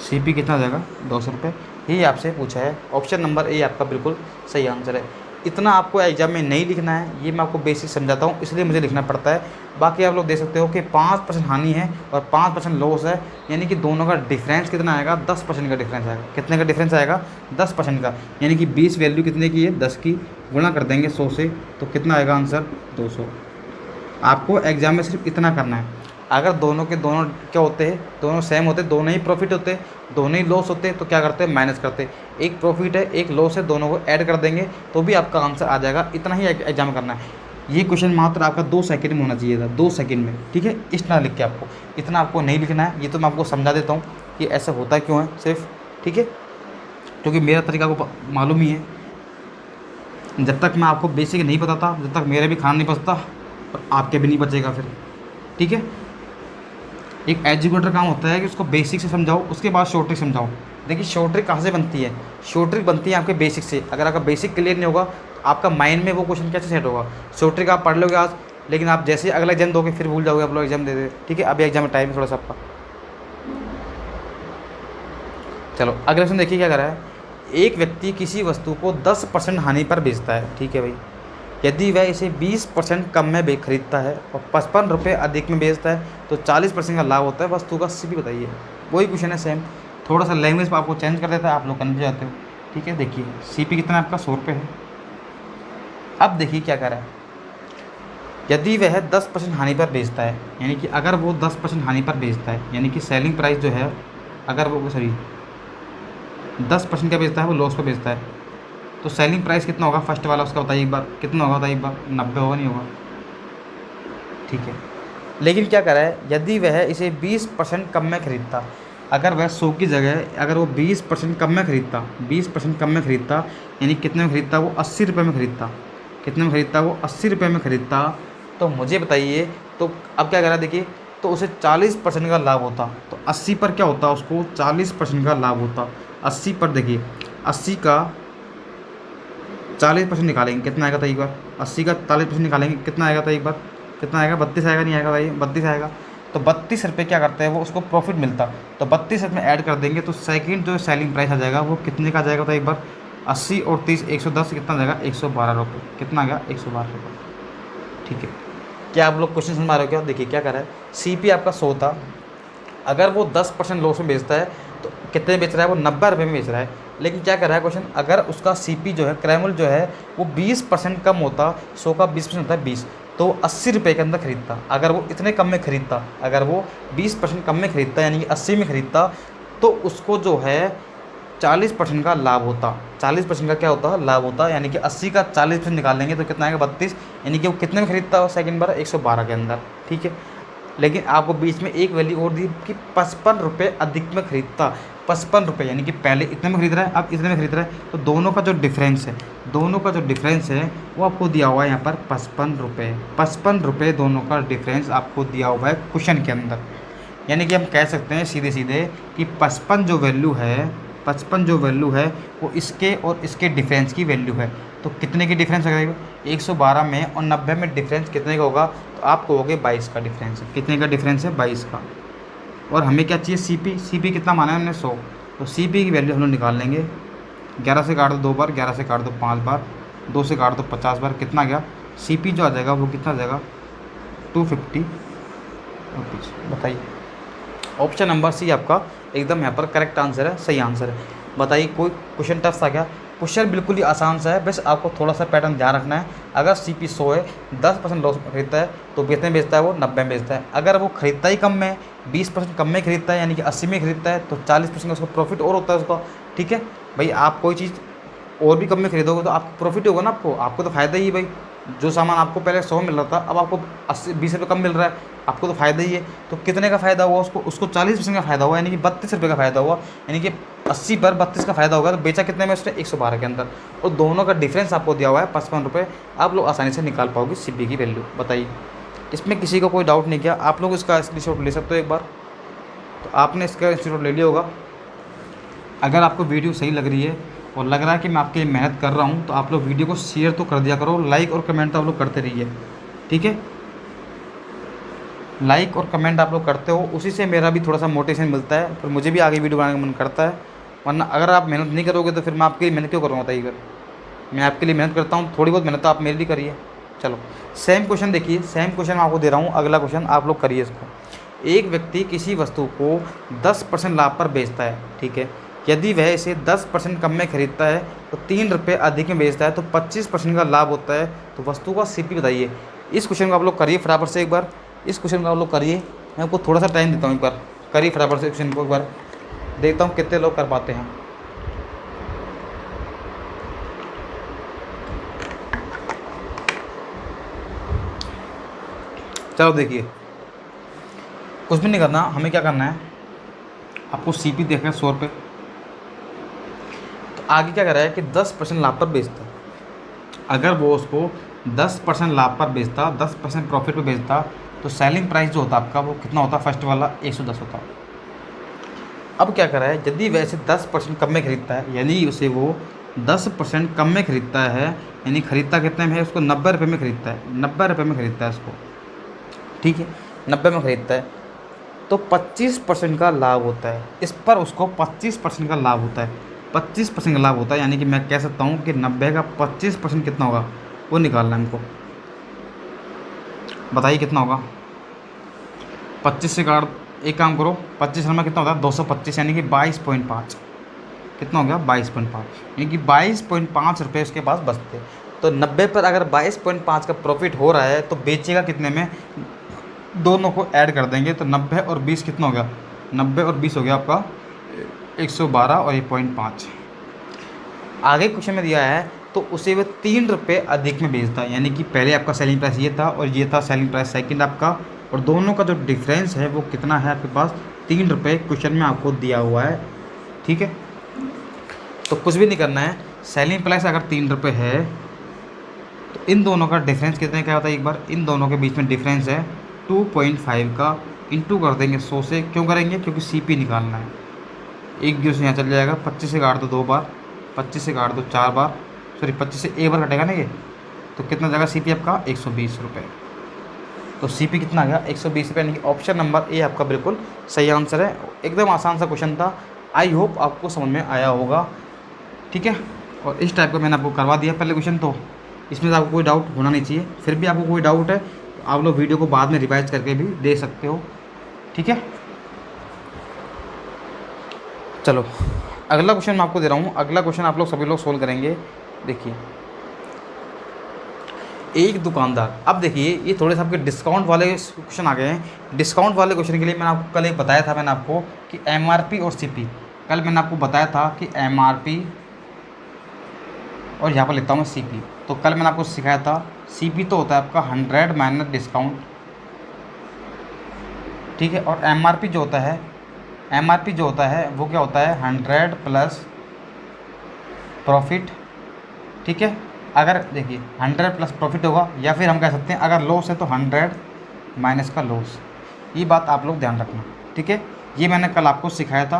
CP कितना आ जाएगा 200 रुपये। यही आपसे पूछा है, ऑप्शन नंबर ए आपका बिल्कुल सही आंसर है। इतना आपको एग्जाम में नहीं लिखना है, ये मैं आपको बेसिक समझाता हूँ इसलिए मुझे लिखना पड़ता है। बाकी आप लोग देख सकते हो कि 5% हानि है और 5% लॉस है, यानी कि दोनों का डिफरेंस कितना आएगा 10% का डिफरेंस आएगा। कितने का डिफरेंस आएगा 10% का, यानी कि 20 वैल्यू कितने की है 10 की, गुणा कर देंगे 100 से, तो कितना आएगा आंसर 200। आपको एग्जाम में सिर्फ इतना करना है। अगर दोनों के दोनों क्या होते हैं, दोनों सेम होते, दोनों ही प्रॉफिट होते, दोनों ही लॉस होते, तो क्या करते हैं माइनस करते। एक प्रॉफिट है एक लॉस है, दोनों को ऐड कर देंगे तो भी आपका आंसर आ जाएगा। इतना ही एग्जाम करना है। ये क्वेश्चन मात्र आपका 2 सेकंड में होना चाहिए था, 2 सेकंड में। ठीक है, इतना लिख के आपको, इतना आपको नहीं लिखना है। ये तो मैं आपको समझा देता हूँ कि ऐसा होता क्यों है सिर्फ। ठीक है, क्योंकि मेरा तरीका को मालूम ही है। जब तक मैं आपको बेसिक नहीं बताता, जब तक मेरे भी खाना नहीं बचता और आपके भी नहीं बचेगा फिर। ठीक है, एक एजुकेटर काम होता है कि उसको बेसिक से समझाओ, उसके बाद शॉर्ट ट्रिक समझाओ। देखिए शॉर्ट ट्रिक कहाँ से बनती है, शॉर्ट ट्रिक बनती है आपके बेसिक से। अगर आपका बेसिक क्लियर नहीं होगा तो आपका माइंड में वो क्वेश्चन कैसे सेट होगा। शॉर्ट ट्रिक आप पढ़ लोगे आज, लेकिन आप जैसे ही अगला एग्जाम दोगे फिर भूल जाओगे, आप लोग एग्जाम दे दे। ठीक है, अभी एग्जाम में टाइम है थोड़ा सा आपका। चलो अगला क्वेश्चन देखिए क्या कर रहा है। एक व्यक्ति किसी वस्तु को 10% हानि पर बेचता है। ठीक है भाई, यदि वह इसे 20% कम में खरीदता है और 55 रुपये अधिक में बेचता है तो 40% का लाभ होता है, वस्तु का CP बताइए। वही क्वेश्चन है सेम, थोड़ा सा लैंग्वेज पर आपको चेंज कर देता है, आप लोग कन्फ्यूज जाते हो। ठीक है, देखिए CP कितना है आपका 100 रुपये है। अब देखिए क्या कर रहा है, यदि वह 10% हानि पर बेचता है, यानी कि अगर वो 10% हानि पर बेचता है, यानी कि सेलिंग प्राइस जो है, अगर वो 10% का बेचता है, वो लॉस पर बेचता है, तो सेलिंग प्राइस कितना होगा फर्स्ट वाला उसका बताइए एक बार, कितना होगा बताइए एक बार, 90 होगा नहीं होगा। ठीक है, लेकिन क्या कर रहा है, यदि वह इसे 20% कम में खरीदता, अगर वह 100 की जगह अगर वो 20% कम में खरीदता, 20% कम में खरीदता, यानी कितने में खरीदता, वो 80 रुपये में खरीदता। कितने में खरीदता, वो 80 रुपये में खरीदता, तो मुझे बताइए। तो अब क्या कर रहा है देखिए, तो उसे 40% का लाभ होता, तो 80 पर क्या होता, उसको 40% का लाभ होता। 80 पर देखिए, 80 का 40% निकालेंगे कितना आएगा था एक बार, 80 का 40% निकालेंगे कितना आएगा था एक बार, कितना आएगा 32 आएगा, नहीं आएगा भाई 32 आएगा। तो 32 रुपये क्या करता है वो, उसको प्रॉफिट मिलता, तो 32 रुपये ऐड कर देंगे तो सेकंड जो सेलिंग प्राइस आ जाएगा वो कितने का आ जाएगा था एक बार, 80 और 30 110 कितना आ जाएगा 112 रुपये। कितना आ गया 112 रुपये। ठीक है, क्या आप लोग क्वेश्चन समझ आ रहे हो क्या। देखिए क्या कर रहा है, CP आपका 100 था, अगर वो 10% लॉस में बेचता है तो कितने बेच रहा है वो 90 रुपये में बेच रहा है। लेकिन क्या कर रहा है क्वेश्चन, अगर उसका CP जो है क्रय मूल्य जो है वो 20% कम होता, 100 का 20% होता है 20, तो 80 रुपये के अंदर खरीदता। अगर वो इतने कम में खरीदता, अगर वो 20% कम में खरीदता यानी कि 80 में खरीदता, तो उसको जो है 40% का लाभ होता। 40% का क्या होता है? लाभ होता। यानी कि 80 का 40% निकाल लेंगे तो कितना आएगा? 32। यानी कि वो कितने में खरीदता है सेकंड बार? 112 के अंदर। ठीक है, लेकिन आपको बीच में एक वैल्यू और दी कि 55 रुपये अधिक में खरीदता। 55 रुपये यानी कि पहले इतने में खरीद रहा है, अब इतने में खरीद रहा है, तो दोनों का जो डिफरेंस है, दोनों का जो डिफरेंस है वो आपको दिया हुआ है यहाँ पर 55 रुपये। 55 रुपये दोनों का डिफरेंस आपको दिया हुआ है क्वेश्चन के अंदर। यानी कि हम कह सकते हैं सीधे सीधे कि 55 जो वैल्यू है, 55 जो वैल्यू है वो इसके और इसके डिफरेंस की वैल्यू है। तो कितने की डिफरेंस रहेगा? 112 में और 90 में डिफरेंस कितने का होगा? तो आप कहोगे 22 का डिफरेंस है। कितने का डिफरेंस है? 22 का। और हमें क्या चाहिए? सीपी। सीपी कितना माना है हमने? 100। तो सीपी की वैल्यू हम लोग निकाल लेंगे। 11 से काट दो 2 बार, 11 से काट दो 5 बार, 2 से काट दो 50 बार। कितना गया? सीपी जो आ जाएगा वो कितना आ जाएगा? 250 रुपीज़। बताइए, ऑप्शन नंबर सी आपका एकदम यहाँ पर करेक्ट आंसर है, सही आंसर है। बताइए, कोई क्वेश्चन टफ था क्या? क्वेश्चन बिल्कुल ही आसान सा है, बस आपको थोड़ा सा पैटर्न ध्यान रखना है। अगर सीपी 100 है, 10% लॉस में खरीदता है, तो कितने बेचता है वो? 90 में बेचता है। अगर वो खरीदता ही कम में, 20% कम में खरीदता है यानी कि 80 में खरीदता है, तो 40% उसका प्रॉफिट और होता है उसका। ठीक है भाई, आप कोई चीज़ और भी कम में खरीदोगे तो आपको प्रॉफिट होगा ना, आपको तो फ़ायदा ही है भाई। जो सामान आपको पहले 100 मिल रहा था, अब आपको 20 रुपये कम मिल रहा है, आपको तो फ़ायदा ही है। तो कितने का फ़ायदा हुआ उसको? उसको 40% का फ़ायदा हुआ, यानी कि 32 रुपये का फ़ायदा हुआ। यानी कि 80 पर 32 का फ़ायदा होगा, तो बेचा कितने में उसने? 112 के अंदर। और दोनों का डिफरेंस आपको दिया हुआ है 55 रुपये। आप लोग आसानी से निकाल पाओगे सीपी की वैल्यू। बताइए, इसमें किसी को कोई डाउट नहीं किया? आप लोग इसका स्क्रीनशॉट ले सकते हो एक बार। तो आपने इसका स्क्रीनशॉट ले लिया होगा। अगर आपको वीडियो सही लग रही है और लग रहा है कि मैं आपके लिए मेहनत कर रहा हूँ, तो आप लोग वीडियो को शेयर तो कर दिया करो, लाइक और कमेंट तो आप लोग करते रहिए। ठीक है, लाइक और कमेंट आप लोग करते हो, उसी से मेरा भी थोड़ा सा मोटिवेशन मिलता है, फिर मुझे भी आगे वीडियो बनाने का मन करता है। वरना अगर आप मेहनत नहीं करोगे तो फिर मैं आपके लिए मेहनत क्यों करूँगा? बताइए। मैं आपके लिए मेहनत करता हूँ, थोड़ी बहुत मेहनत तो आप मेरे लिए करिए। चलो, सेम क्वेश्चन देखिए, सेम क्वेश्चन मैं आपको दे रहा हूँ। अगला क्वेश्चन आप लोग करिए इसको। एक व्यक्ति किसी वस्तु को 10% लाभ पर बेचता है। ठीक है, यदि वह इसे 10% कम में खरीदता है तो 3 रुपये अधिक में बेचता है, तो 25% का लाभ होता है। तो वस्तु का सीपी बताइए। इस क्वेश्चन को आप लोग करिए फटाफट से एक बार। इस क्वेश्चन को आप लोग करिए, मैं आपको थोड़ा सा टाइम देता हूँ, एक बार करिए फटाफट से क्वेश्चन को एक बार, देखता हूँ कितने लोग कर पाते हैं। चलो देखिए, कुछ भी नहीं करना, हमें क्या करना है, आपको सीपी देखना है 100 रुपये। तो आगे क्या कर रहा है कि 10% लाभ पर बेचता। अगर वो उसको 10% लाभ पर बेचता, 10% प्रॉफिट पर बेचता, तो सेलिंग प्राइस जो होता आपका वो कितना होता? फर्स्ट वाला 110 होता। अब क्या कर रहा है, यदि वैसे 10% कम में खरीदता है, यानी उसे वो 10% कम में खरीदता है, यानी खरीदता कितने में है? उसको 90 रुपये में खरीदता है, 90 रुपये में खरीदता है उसको। ठीक है, 90 में खरीदता है, तो 25% का लाभ होता है इस पर, उसको 25% का लाभ होता है। 25% का लाभ होता है, यानी कि मैं कह सकता हूँ कि 90 का 25% कितना होगा वो निकालना है हमको। बताइए कितना होगा? 25 से काट, एक काम करो, 25 में कितना होता है? 225, यानी कि 22.5। कितना हो गया? 22.5, यानी कि 22.5 रुपये उसके पास बचते। तो 90 पर अगर 22.5 का प्रॉफिट हो रहा है, तो बेचेगा कितने में? दोनों को ऐड कर देंगे तो 90 और 20 कितना हो गया? 90 और 20 हो गया आपका 112 और 1.5। आगे क्वेश्चन में दिया है, तो उसे वह 3 रुपये अधिक में बेचता है, यानी कि पहले आपका सेलिंग प्राइस ये था और ये था सेलिंग प्राइस सेकंड आपका, और दोनों का जो डिफरेंस है वो कितना है आपके पास? 3 रुपये क्वेश्चन में आपको दिया हुआ है। ठीक है, तो कुछ भी नहीं करना है, सेलिंग प्राइस अगर 3 रुपये है तो इन दोनों का डिफरेंस कितने का होता है? एक बार इन दोनों के बीच में डिफरेंस है 2.5 का, इंटू कर देंगे 100 से। क्यों करेंगे? क्योंकि सीपी निकालना है। एक जीरो से यहाँ चल जाएगा, 25 से काट दो 2 बार, 25 से काट दो 4 बार, सॉरी 25 से एक बार कटेगा ना ये, तो कितना जाएगा सीपी आपका? 120 रुपये। तो सीपी कितना आ गया? 120 रुपये, यानी कि ऑप्शन नंबर ए आपका बिल्कुल सही आंसर है। एकदम आसान सा क्वेश्चन था, आई होप आपको समझ में आया होगा। ठीक है, और इस टाइप का मैंने आपको करवा दिया पहले क्वेश्चन, तो इसमें आपको कोई डाउट होना नहीं चाहिए। फिर भी आपको कोई डाउट है तो आप लोग वीडियो को बाद में रिवाइज करके भी दे सकते हो। ठीक है, चलो अगला क्वेश्चन मैं आपको दे रहा हूँ। अगला क्वेश्चन आप लोग सभी लोग सोल्व करेंगे। देखिए, एक दुकानदार, अब देखिए ये थोड़े से आपके डिस्काउंट वाले क्वेश्चन आ गए हैं। डिस्काउंट वाले क्वेश्चन के लिए मैंने आपको कल एक बताया था, मैंने आपको कि एमआरपी और सीपी, कल मैंने आपको बताया था कि एमआरपी और यहाँ पर लिखता हूँ मैं सीपी। तो कल मैंने आपको सिखाया था सीपी तो होता है आपका 100 माइनस डिस्काउंट, ठीक है, और एमआरपी जो होता है, एमआरपी जो होता है वो क्या होता है 100 प्लस प्रॉफिट, ठीक है। अगर देखिए 100 प्लस प्रॉफिट होगा, या फिर हम कह सकते हैं अगर लॉस है तो 100 माइनस का लॉस। ये बात आप लोग ध्यान रखना, ठीक है। ये मैंने कल आपको सिखाया था,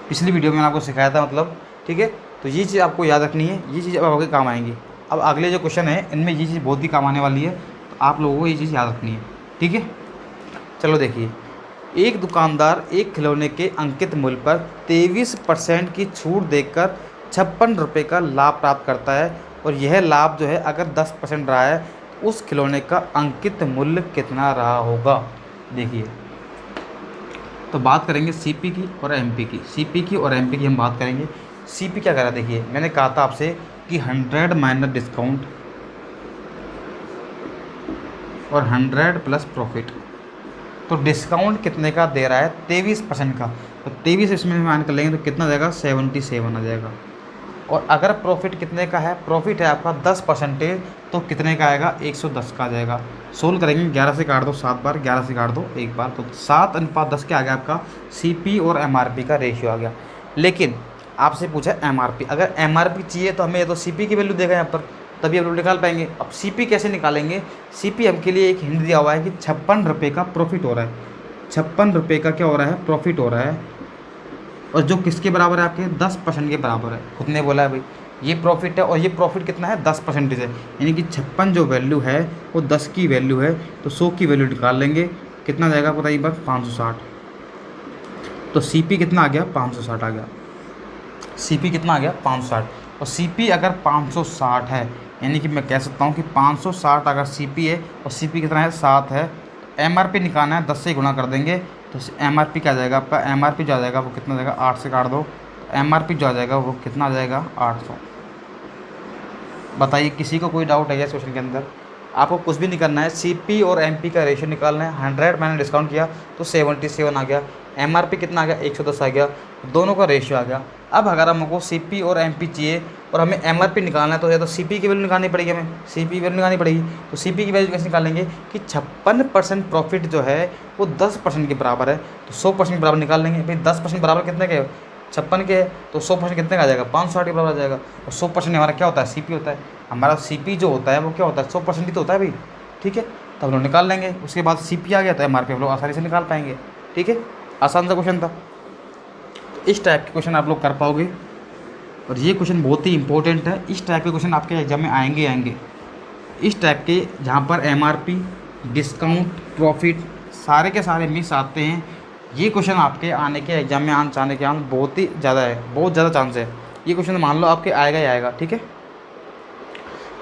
पिछली वीडियो में मैंने आपको सिखाया था मतलब, ठीक है। तो ये चीज़ आपको याद रखनी है, ये चीज़ अब आपके काम आएंगी। अब अगले जो क्वेश्चन है इनमें ये चीज़ बहुत ही काम आने वाली है, तो आप लोगों को ये चीज़ याद रखनी है, ठीक है। चलो देखिए, एक दुकानदार एक खिलौने के अंकित मूल्य पर 23% की छूट देकर 56 रुपये का लाभ प्राप्त करता है, और यह लाभ जो है अगर 10% रहा है तो उस खिलौने का अंकित मूल्य कितना रहा होगा। देखिए, तो बात करेंगे सीपी की और एमपी की, सीपी की और एमपी की हम बात करेंगे। सीपी क्या करा, देखिए मैंने कहा था आपसे कि 100 माइनस डिस्काउंट और 100 प्लस प्रॉफिट। तो डिस्काउंट कितने का दे रहा है 23% का, तो 23 इसमें मान कर लेंगे तो कितना आ जाएगा 77 आ जाएगा। और अगर प्रॉफिट कितने का है, प्रॉफिट है आपका 10%, तो कितने का आएगा 110 का आ जाएगा। सोल्व करेंगे, 11 से काट दो 7 बार, 11 से काट दो 1 बार, तो 7:10 क्या आ गया आपका सीपी और एमआरपी का रेशियो आ गया। लेकिन आपसे पूछा एमआरपी, अगर एमआरपी चाहिए तो हमें ये तो सीपी की वैल्यू देगा यहाँ पर, तभी हम लोग निकाल पाएंगे। अब सीपी कैसे निकालेंगे, सीपी हमके लिए एक हिंट दिया हुआ है कि 56 रुपये का प्रॉफिट हो रहा है, 56 रुपये का क्या हो रहा है प्रॉफिट हो रहा है, और जो किसके बराबर है आपके 10% के बराबर है। खुद ने बोला है भाई ये प्रॉफिट है, और ये प्रॉफिट कितना है 10% है, यानी कि 56 जो वैल्यू है वो 10 की वैल्यू है, तो 100 की वैल्यू निकाल लेंगे, कितना जाएगा बताइए बात 560। तो सीपी कितना आ गया 560 आ गया, सीपी कितना आ गया 560। और सीपी अगर 560 है, यानी कि मैं कह सकता हूँ कि 560 अगर सीपी है और सीपी कितना है 7 है, तो एमआरपी निकालना है 10 से गुणा कर देंगे, तो एमआरपी क्या आ जाएगा आपका, एमआरपी जो आ जाएगा वो कितना आ जाएगा 8 से काट दो, तो एमआरपी जो आ जाएगा वो कितना आ जाएगा 800। बताइए किसी को कोई डाउट है इस क्वेश्चन के अंदर। आपको कुछ भी नहीं करना है, सीपी और एमपी का रेशियो निकालना है। 100 मैंने डिस्काउंट किया तो 77 आ गया, एमआरपी कितना आ गया 110 आ गया, दोनों का रेशियो आ गया। अब अगर हमको सीपी और एमपी चाहिए और हमें एमआरपी निकालना है, तो या तो सीपी की वैल्यू निकालनी पड़ेगी, हमें सीपी की वैल्यू निकालनी पड़ेगी। तो सीपी की वैल्यू कैसे निकालेंगे कि 56% प्रॉफिट जो है वो 10% के बराबर है, तो 100% के बराबर निकाल लेंगे। भाई 10% बराबर कितने के 56 के है, तो 100% कितने का आ जाएगा 560 के बराबर आ जाएगा। और 100% हमारा क्या होता है सीपी होता है, हमारा सीपी जो होता है वो क्या होता है 100% ही तो होता है भाई, ठीक है। तो हम लोग निकाल लेंगे, उसके बाद सीपी आ गया तो एमआरपी हम लोग आसानी से निकाल पाएंगे, ठीक है। आसान सा क्वेश्चन था। इस टाइप के क्वेश्चन आप लोग कर पाओगे, और ये क्वेश्चन बहुत ही इंपॉर्टेंट है। इस टाइप के क्वेश्चन आपके एग्जाम में आएंगे। इस टाइप के जहाँ पर एमआरपी, डिस्काउंट, प्रॉफिट सारे के सारे मिक्स आते हैं, ये क्वेश्चन आपके आने के एग्जाम में आने के बहुत ही ज़्यादा है, बहुत ज़्यादा चांस है। ये क्वेश्चन मान लो आपके आएगा ही आएगा, ठीक है।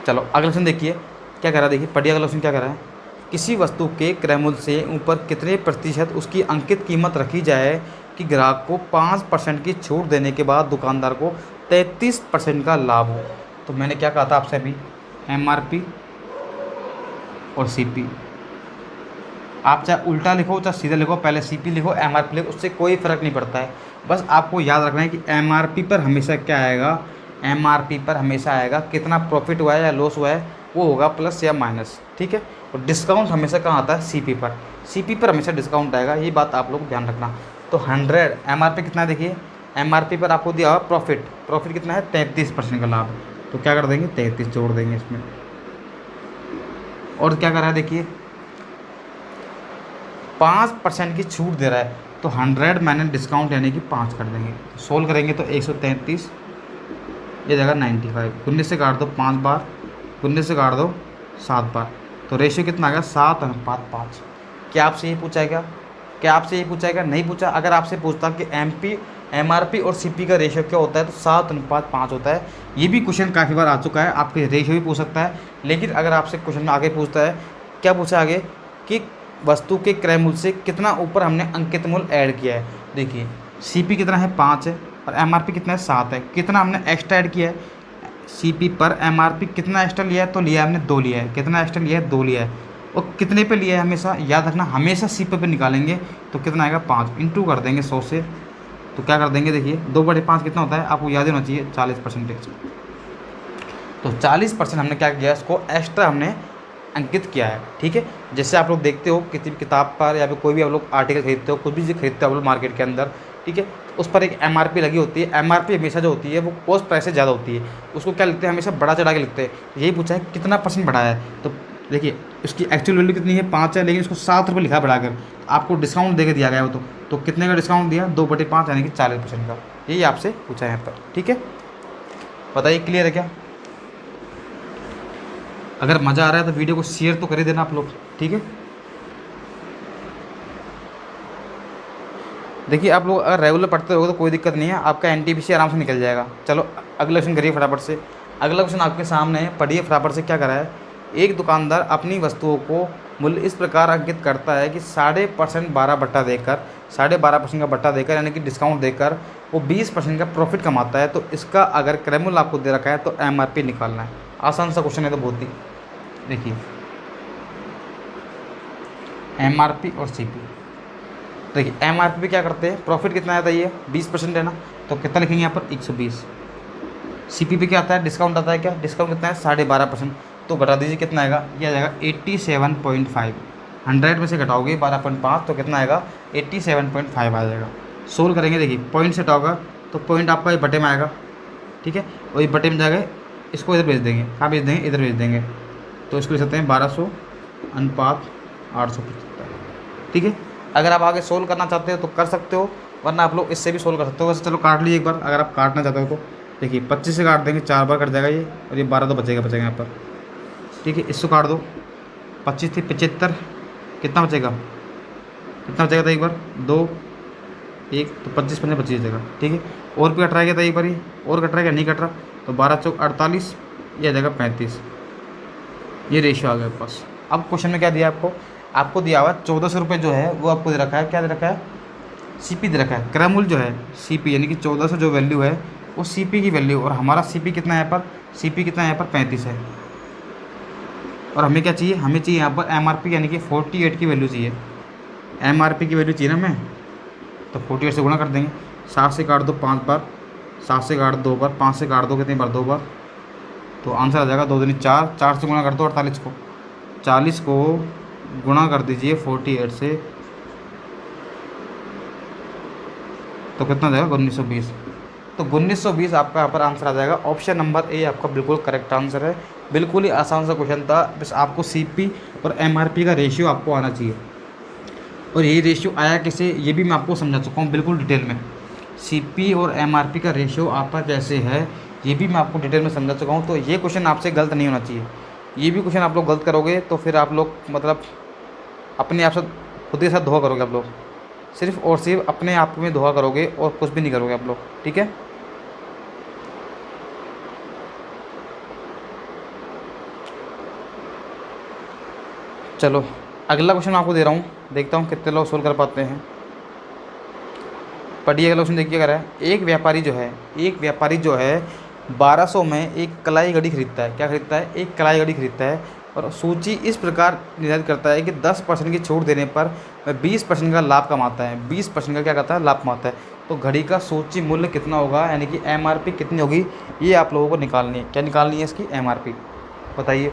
चलो अगला क्वेश्चन देखिए क्या कह रहा है, देखिए पढ़िए अगला क्वेश्चन क्या कह रहा है। किसी वस्तु के क्रय मूल्य से ऊपर कितने प्रतिशत उसकी अंकित कीमत रखी जाए कि ग्राहक को 5% की छूट देने के बाद दुकानदार को 33% का लाभ हो। तो मैंने क्या कहा था आपसे अभी, एमआरपी और सीपी, आप चाहे उल्टा लिखो चाहे सीधा लिखो, पहले सीपी लिखो एमआरपी लिखो, उससे कोई फ़र्क नहीं पड़ता है। बस आपको याद रखना है कि एमआरपी पर हमेशा क्या आएगा, एमआरपी पर हमेशा आएगा कितना प्रॉफिट हुआ है या लॉस हुआ है वो होगा प्लस या माइनस, ठीक है। और डिस्काउंट हमेशा कहाँ आता है सीपी पर, सीपी पर हमेशा डिस्काउंट आएगा, ये बात आप लोग ध्यान रखना। तो 100 एमआरपी कितना है, देखिए एमआरपी पर आपको दिया हुआ प्रॉफिट, प्रॉफिट कितना है 33% का लाभ, तो क्या कर देंगे 33 जोड़ देंगे इसमें। और क्या कर रहा है देखिए 5% की छूट दे रहा है, तो 100 माइनस डिस्काउंट यानी कि 5 कर देंगे। सोल्व करेंगे तो 133 ये जगह 95, 19 से काट दो 5 बार, 19 से काट दो 7 बार, तो रेशियो कितना आ गया 7:5। क्या आपसे ये पूछा है क्या आपसे ये पूछा है नहीं पूछा। अगर आपसे पूछता कि एमआरपी और सीपी का रेशियो क्या होता है, तो 7:5 होता है। ये भी क्वेश्चन काफ़ी बार आ चुका है, आपके रेशियो भी पूछ सकता है। लेकिन अगर आपसे क्वेश्चन में आगे पूछता है, क्या पूछा आगे कि वस्तु के क्रय मूल्य से कितना ऊपर हमने अंकित मूल्य ऐड किया है। देखिए सीपी कितना है 5 है और एमआरपी कितना है 7 है, कितना हमने एक्स्ट्रा ऐड किया है, CP पर MRP कितना एक्स्ट्रा लिया है, तो लिया है हमने 2 लिया है। कितना एक्स्ट्रा लिया है, 2 लिया है। और कितने पे लिया है, हमेशा याद रखना, हमेशा CP पे निकालेंगे तो कितना आएगा 5 इंटू कर देंगे 100 से। तो क्या कर देंगे, देखिए 2/5 कितना होता है, आपको याद होना चाहिए 40%। तो 40% हमने क्या किया, इसको एक्स्ट्रा हमने अंकित किया है। ठीक है, जैसे आप लोग देखते हो किसी भी किताब पर या फिर कोई भी आप लोग आर्टिकल खरीदते हो, कुछ भी खरीदते हो आप लोग मार्केट के अंदर, ठीक है, उस पर एक MRP लगी होती है। MRP हमेशा जो होती है वो कॉस्ट प्राइस से ज़्यादा होती है। उसको क्या लिखते हैं, हमेशा बढ़ा चढ़ा के लिखते हैं। यही पूछा है कितना % बढ़ाया है, तो देखिए उसकी एक्चुअल वैल्यू कितनी है, 5 है, लेकिन इसको 7 रुपये लिखा बढ़ाकर, तो आपको डिस्काउंट देकर दिया गया हो तो कितने का डिस्काउंट दिया, 2/5 यानी कि 40% का। यही आपसे पूछा है यहाँ पर। ठीक है, बताइए क्लियर है क्या? अगर मज़ा आ रहा है तो वीडियो को शेयर तो कर ही देना आप लोग। ठीक है, देखिए आप लोग अगर रेगुलर पढ़ते रहोगे तो कोई दिक्कत नहीं है, आपका NTPC आराम से निकल जाएगा। चलो अगला क्वेश्चन करिए फटाफट से। अगला क्वेश्चन आपके सामने है, पढ़िए फटाफट से। क्या करा है, एक दुकानदार अपनी वस्तुओं को मूल्य इस प्रकार अंकित करता है कि 12.5% 12 बट्टा देकर 12.5% का बट्टा देकर यानी कि डिस्काउंट देकर वो 20% का प्रॉफिट कमाता है। तो इसका अगर क्रय मूल्य आपको दे रखा है तो MRP निकालना है। आसान सा क्वेश्चन है तो बहुत ही। देखिए MRP और CP, देखिए MRP पे क्या करते हैं, प्रॉफिट कितना आता है, ये 20% है ना, तो कितना लिखेंगे यहाँ पर 120। CP पे क्या आता है, डिस्काउंट आता है, क्या डिस्काउंट कितना है 12.5%, तो घटा दीजिए कितना आएगा, ये आ जाएगा 87.5। 100 में से घटाओगे 12.5 तो कितना आएगा 87.5 आ जाएगा। सोल्व करेंगे, देखिए पॉइंट से हटाओगा तो पॉइंट आपका ये बटे में आएगा। ठीक है, और ये बटे में जाएगा, इसको इधर भेज देंगे, कहाँ भेज देंगे, इधर भेज देंगे, तो इसको लिख सकते हैं 1200 अनुपात 875। ठीक है, अगर आप आगे सोल्व करना चाहते हो तो कर सकते हो, वरना आप लोग इससे भी सोल्व कर सकते हो। वैसे चलो काट लीजिए एक बार, अगर आप काटना चाहते हो तो। देखिए 25 से काट देंगे, 4 बार कट जाएगा ये, और ये 12 तो बचेगा यहाँ पर। ठीक है, इसको काट दो, 25 थी 75, कितना बचेगा, कितना बचेगा था एक बार, 2 1 तो 25 पंजे 25 जगह। ठीक है, और भी कट रहा है क्या था एक बार, ये और कट रहा है क्या, नहीं कट रहा, तो 12 चौक 48, ये आ जाएगा 35। ये रेशियो आ गया पास। अब क्वेश्चन में क्या दिया आपको दिया हुआ 1400 रुपये जो है वो आपको दे रखा है, क्या दे रखा है, CP दे रखा है। क्रय मूल्य जो है CP यानी कि 1400 जो वैल्यू है वो CP की वैल्यू, और हमारा CP कितना है यहाँ पर, CP कितना है यहाँ पर 35 है। और हमें क्या चाहिए, हमें चाहिए यहाँ पर MRP यानी कि 48 की वैल्यू चाहिए। MRP की वैल्यू चाहिए ना हमें, तो 48 से गुणा कर देंगे। 7 से काट दो 5 बार, 7 से काट 2 बार, 5 से काट दो कितनी बार, 2 बार, तो आंसर आ जाएगा 2 दूनी 4। 4 से गुणा कर दो 48 को, 40 को गुणा कर दीजिए 48 से, तो कितना जाएगा 1920। तो 1920 आपका यहाँ पर आंसर आ जाएगा। ऑप्शन नंबर ए आपका बिल्कुल करेक्ट आंसर है। बिल्कुल ही आसान सा क्वेश्चन था, बस आपको CP और MRP का रेशियो आपको आना चाहिए। और यही रेशियो आया कैसे, ये भी मैं आपको समझा चुका हूँ बिल्कुल डिटेल में। CP और MRP का रेशियो आपका कैसे है ये भी मैं आपको डिटेल में समझा चुका हूँ। तो ये क्वेश्चन आपसे गलत नहीं होना चाहिए। ये भी क्वेश्चन आप लोग गलत करोगे तो फिर आप लोग मतलब अपने आप से खुद के साथ धोखा करोगे आप लोग, सिर्फ और सिर्फ अपने आप में धोखा करोगे और कुछ भी नहीं करोगे आप लोग। ठीक है, चलो अगला क्वेश्चन आपको दे रहा हूँ, देखता हूँ कितने लोग सोल्व कर पाते हैं। पढ़िए अगला क्वेश्चन, देखिए करा है, एक व्यापारी जो है 1200 में एक कलाई घड़ी खरीदता है। क्या खरीदता है, एक कलाई घड़ी खरीदता है, और सूची इस प्रकार निर्धारित करता है कि 10% की छूट देने पर 20% का लाभ कमाता है। 20% का क्या करता है, लाभ कमाता है। तो घड़ी का सूची मूल्य कितना होगा, यानी कि MRP कितनी होगी, ये आप लोगों को निकालनी है। क्या निकालनी है इसकी, MRP बताइए,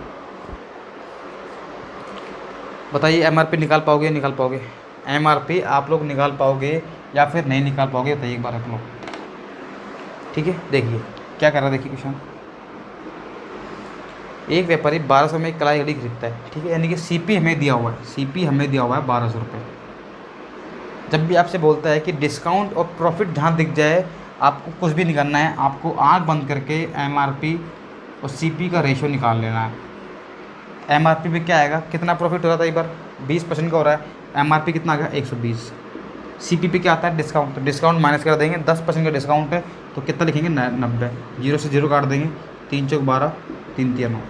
बताइए MRP निकाल पाओगे, निकाल पाओगे MRP आप लोग निकाल पाओगे या फिर नहीं निकाल पाओगे, बताइए एक बार आप लोग। ठीक है, देखिए क्या कर रहा है, देखिए क्वेश्चन, एक व्यापारी 1200 में एक कलाई घड़ी खरीदता है। ठीक है, यानी कि CP हमें दिया हुआ है, CP हमें दिया हुआ है 1200 रुपये। जब भी आपसे बोलता है कि डिस्काउंट और प्रॉफिट जहाँ दिख जाए आपको कुछ भी नहीं करना है, आपको आंख बंद करके MRP और CP का रेशियो निकाल लेना है। MRP पे क्या आएगा, कितना प्रॉफिट हो रहा था एक बार, 20% का हो रहा है, MRP कितना आ गया 120। CP पे क्या आता है, डिस्काउंट, तो डिस्काउंट माइनस कर देंगे, 10% का डिस्काउंट है तो कितना लिखेंगे 90, 0 से 0 काट देंगे, 3 चौक 12, 3 3 9।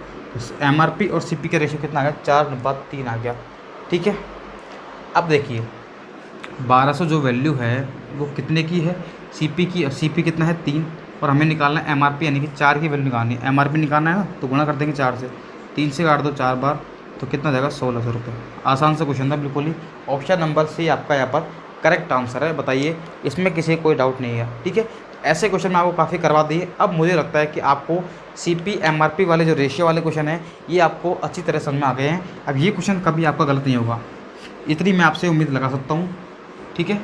MRP और CP का रेशियो कितना आ गया, 4:3 आ गया। ठीक है, अब देखिए 1200 जो वैल्यू है वो कितने की है, CP की, CP कितना है 3 और हमें निकालना है एमआरपी, यानी कि 4 की वैल्यू निकालनी है। एमआरपी निकालना है ना, तो गुणा कर देंगे 4 से, 3 से काट दो 4 बार, तो कितना जाएगा 1600 रुपये। आसान सा क्वेश्चन था बिल्कुल ही। ऑप्शन नंबर सी आपका यहाँ पर करेक्ट आंसर है। बताइए, इसमें किसी कोई डाउट नहीं है, ठीक है। ऐसे क्वेश्चन मैं आपको काफ़ी करवा दिए। अब मुझे लगता है कि आपको सीपी एमआरपी वाले जो रेशियो वाले क्वेश्चन हैं ये आपको अच्छी तरह समझ में आ गए हैं। अब ये क्वेश्चन कभी आपका गलत नहीं होगा, इतनी मैं आपसे उम्मीद लगा सकता हूँ, ठीक है।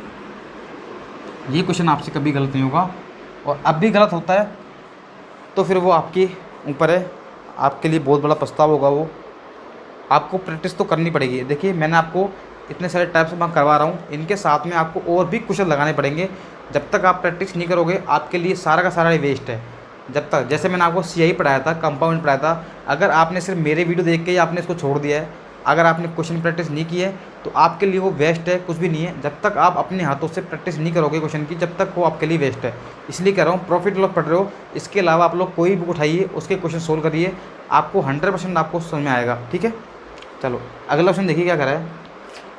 ये क्वेश्चन आपसे कभी गलत नहीं होगा, और अब भी गलत होता है तो फिर वो आपके ऊपर है, आपके लिए बहुत बड़ा पछतावा होगा। वो आपको प्रैक्टिस तो करनी पड़ेगी। देखिए, मैंने आपको इतने सारे टाइप्स मैं करवा रहा हूँ, इनके साथ में आपको और भी क्वेश्चन लगाने पड़ेंगे। जब तक आप प्रैक्टिस नहीं करोगे आपके लिए सारा का सारा वेस्ट है। जब तक, जैसे मैंने आपको सीआई पढ़ाया था, कंपाउंड पढ़ाया था, अगर आपने सिर्फ मेरे वीडियो देख के ही आपने इसको छोड़ दिया है, अगर आपने क्वेश्चन प्रैक्टिस नहीं की है, तो आपके लिए वो वेस्ट है, कुछ भी नहीं है। जब तक आप अपने हाथों से प्रैक्टिस नहीं करोगे क्वेश्चन की, जब तक वो आपके लिए वेस्ट है। इसलिए कह रहा हूँ, प्रॉफिट लॉस पढ़ रहे हो, इसके अलावा आप लोग कोई बुक उठाइए, उसके क्वेश्चन सोल्व करिए, आपको 100% आपको समझ में आएगा, ठीक है। चलो अगला क्वेश्चन देखिए क्या कह रहा है।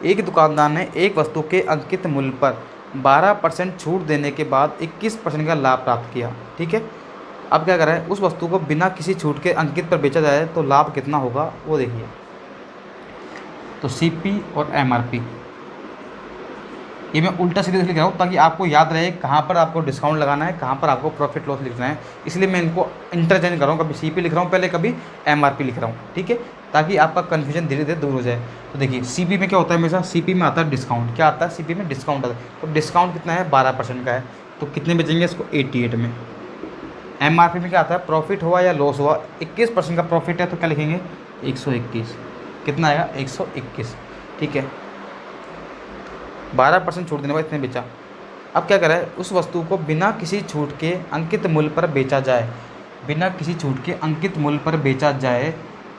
एक दुकानदार ने एक वस्तु के अंकित मूल्य पर 12% छूट देने के बाद 21% का लाभ प्राप्त किया, ठीक है। अब क्या कर रहा है, उस वस्तु को बिना किसी छूट के अंकित पर बेचा जाए तो लाभ कितना होगा वो देखिए। तो सीपी और एमआरपी, ये मैं उल्टा सीधे लिख रहा हूँ ताकि आपको याद रहे कहाँ पर आपको डिस्काउंट लगाना है, कहाँ पर आपको प्रॉफिट लॉस लिखना है। इसलिए मैं इनको इंटरचेंज कर रहा हूँ, कभी सीपी लिख रहा हूँ पहले, कभी एमआरपी लिख रहा हूँ, ठीक है, ताकि आपका कन्फ्यूजन धीरे धीरे दूर हो जाए। तो देखिए, सीपी में क्या होता है, हमेशा सीपी में आता है डिस्काउंट। क्या आता है सीपी में? डिस्काउंट आता है। तो डिस्काउंट कितना है? 12% का है। तो कितने बेचेंगे इसको? 88 में। एमआरपी में क्या आता है? प्रॉफिट हुआ या लॉस हुआ, 21% का प्रॉफिट है तो क्या लिखेंगे? 121। कितना आएगा? 121, ठीक है। 12% छूट देने के बाद इतने बेचा। अब क्या करा है, उस वस्तु को बिना किसी छूट के अंकित मूल्य पर बेचा जाए, बिना किसी छूट के अंकित मूल्य पर बेचा जाए,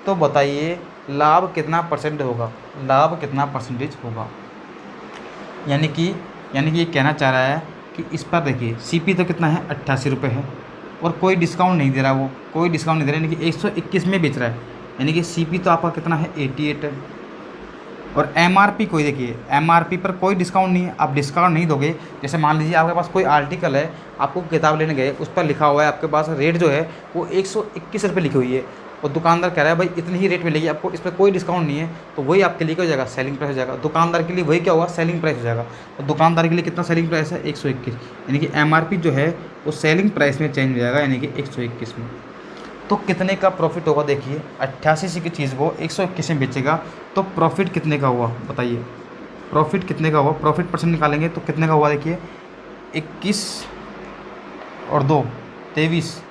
तो बताइए लाभ कितना परसेंट होगा, लाभ कितना परसेंटेज होगा। यानी कि ये कहना चाह रहा है कि इस पर देखिए सीपी तो कितना है? 88 रुपये है, और कोई डिस्काउंट नहीं दे रहा, वो कोई डिस्काउंट नहीं दे रहा, यानी कि 121 में बेच रहा है। यानी कि सीपी तो आपका कितना है? 88 है। और एमआरपी कोई, देखिए एमआरपी पर कोई डिस्काउंट नहीं है, आप डिस्काउंट नहीं दोगे। जैसे मान लीजिए आपके पास कोई आर्टिकल है, आपको किताब लेने गए, उस पर लिखा हुआ है आपके पास रेट जो है वो 121 रुपये लिखी हुई है, और दुकानदार कह रहा है भाई इतनी ही रेट मिलेगी आपको, इस पर कोई डिस्काउंट नहीं है, तो वही आपके लिए क्या हो जाएगा? सेलिंग प्राइस हो जाएगा। दुकानदार के लिए वही क्या होगा? सेलिंग प्राइस हो जाएगा। तो दुकानदार के लिए कितना सेलिंग प्राइस है? 121। यानी कि एमआरपी जो है वो सेलिंग प्राइस में चेंज हो जाएगा, यानी कि 121 में। तो कितने का प्रॉफिट होगा? देखिए 88 की चीज़ को 121 में बेचेगा, तो प्रॉफिट कितने का हुआ बताइए? प्रॉफिट कितने का हुआ? प्रॉफिट परसेंट निकालेंगे तो कितने का हुआ? देखिए 21 और 2 23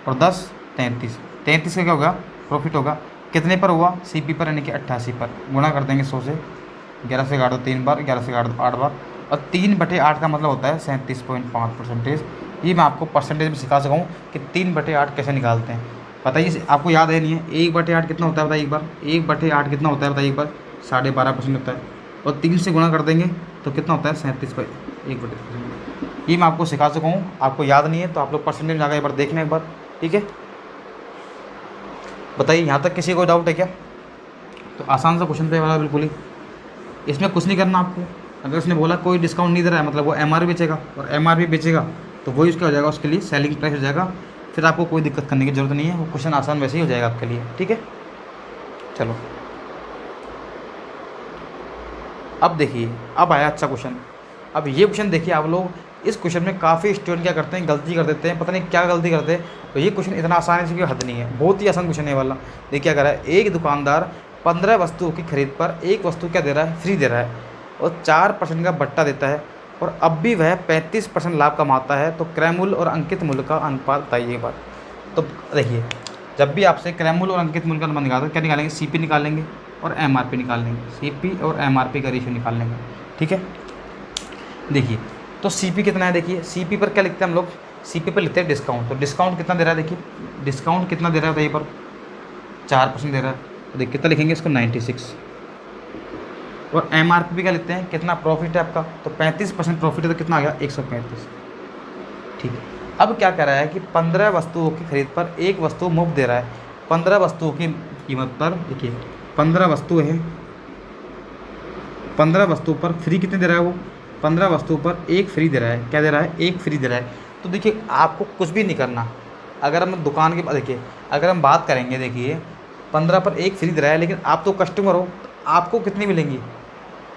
और 10 33। 33 का क्या होगा? प्रॉफिट होगा। कितने पर हुआ? सीपी पर, यानी कि 88 पर। गुणा कर देंगे 100 से, 11 से काट दो 3 बार, 11 से काट दो 8 बार, और 3/8 का मतलब होता है 37.5%। ये मैं आपको परसेंटेज में सिखा सका हूँ कि 3/8 कैसे निकालते हैं। बताइए, आपको याद है नहीं है? 1/8 कितना होता है बताइए एक बार? 1/8 कितना होता है बताइए एक बार? 12.5% होता है, और 3 से गुणा कर देंगे तो कितना होता है? 37/1%। ये मैं आपको सिखा सका हूँ। आपको याद नहीं है तो आप लोग परसेंटेज में जाकर एक बार देखना एक बार, ठीक है। बताइए, यहाँ तक किसी को डाउट है क्या? तो आसान सा क्वेश्चन पे वाला बिल्कुल ही, इसमें कुछ नहीं करना आपको। अगर उसने बोला कोई डिस्काउंट नहीं दे रहा है, मतलब वो एमआरपी बेचेगा, और एमआरपी बेचेगा तो वही उसका हो जाएगा, उसके लिए सेलिंग प्राइस हो जाएगा। फिर आपको कोई दिक्कत करने की ज़रूरत नहीं है, वो क्वेश्चन आसान वैसे ही हो जाएगा आपके लिए, ठीक है। चलो अब देखिए, अब आया अच्छा क्वेश्चन। अब ये क्वेश्चन देखिए आप लोग, इस क्वेश्चन में काफ़ी स्टूडेंट क्या करते हैं? गलती कर देते हैं, पता नहीं क्या गलती करते हैं। तो ये क्वेश्चन इतना आसान है इसकी हद नहीं है, बहुत ही आसान क्वेश्चन है वाला। देखिए क्या कर रहा है, एक दुकानदार 15 वस्तुओं की खरीद पर एक वस्तु क्या दे रहा है? फ्री दे रहा है, और 4% का बट्टा देता है, और अब भी वह 35% लाभ कमाता है। तो क्रय मूल्य और अंकित मूल्य का अनुपात बताइए एक बार। तो देखिए, जब भी आपसे क्रय मूल्य और अंकित मूल्य का अनुपात निकालते हैं, क्या निकालेंगे? सीपी निकालेंगे और एमआरपी निकाल लेंगे, सीपी और एमआरपी का रेशियो निकाल लेंगे, ठीक है। देखिए, तो सीपी कितना है? देखिए सीपी पर क्या लिखते हैं हम लोग? सीपी पर लिखते हैं डिस्काउंट। तो डिस्काउंट कितना दे रहा है? देखिए डिस्काउंट कितना दे रहा है बताइए पर? 4% दे रहा है। तो देखिए कितना लिखेंगे इसको? 96। और एमआरपी भी क्या लिखते हैं? कितना प्रॉफिट है आपका? तो 35% प्रॉफिट है, तो कितना आ गया? 135, ठीक है। अब क्या कह रहा है कि 15 वस्तुओं की खरीद पर एक वस्तु मुफ्त दे रहा है। 15 वस्तुओं की कीमत पर, देखिए 15 वस्तुएं हैं, 15 वस्तु पर फ्री कितने दे रहा है वो? 15 वस्तुओं पर एक फ्री दे रहा है। क्या दे रहा है? एक फ्री दे रहा है। तो देखिए आपको कुछ भी नहीं करना। अगर हम दुकान के देखिए, अगर हम बात करेंगे, देखिए 15 पर एक फ्री दे रहा है, लेकिन आप तो कस्टमर हो, तो आपको कितनी मिलेंगी?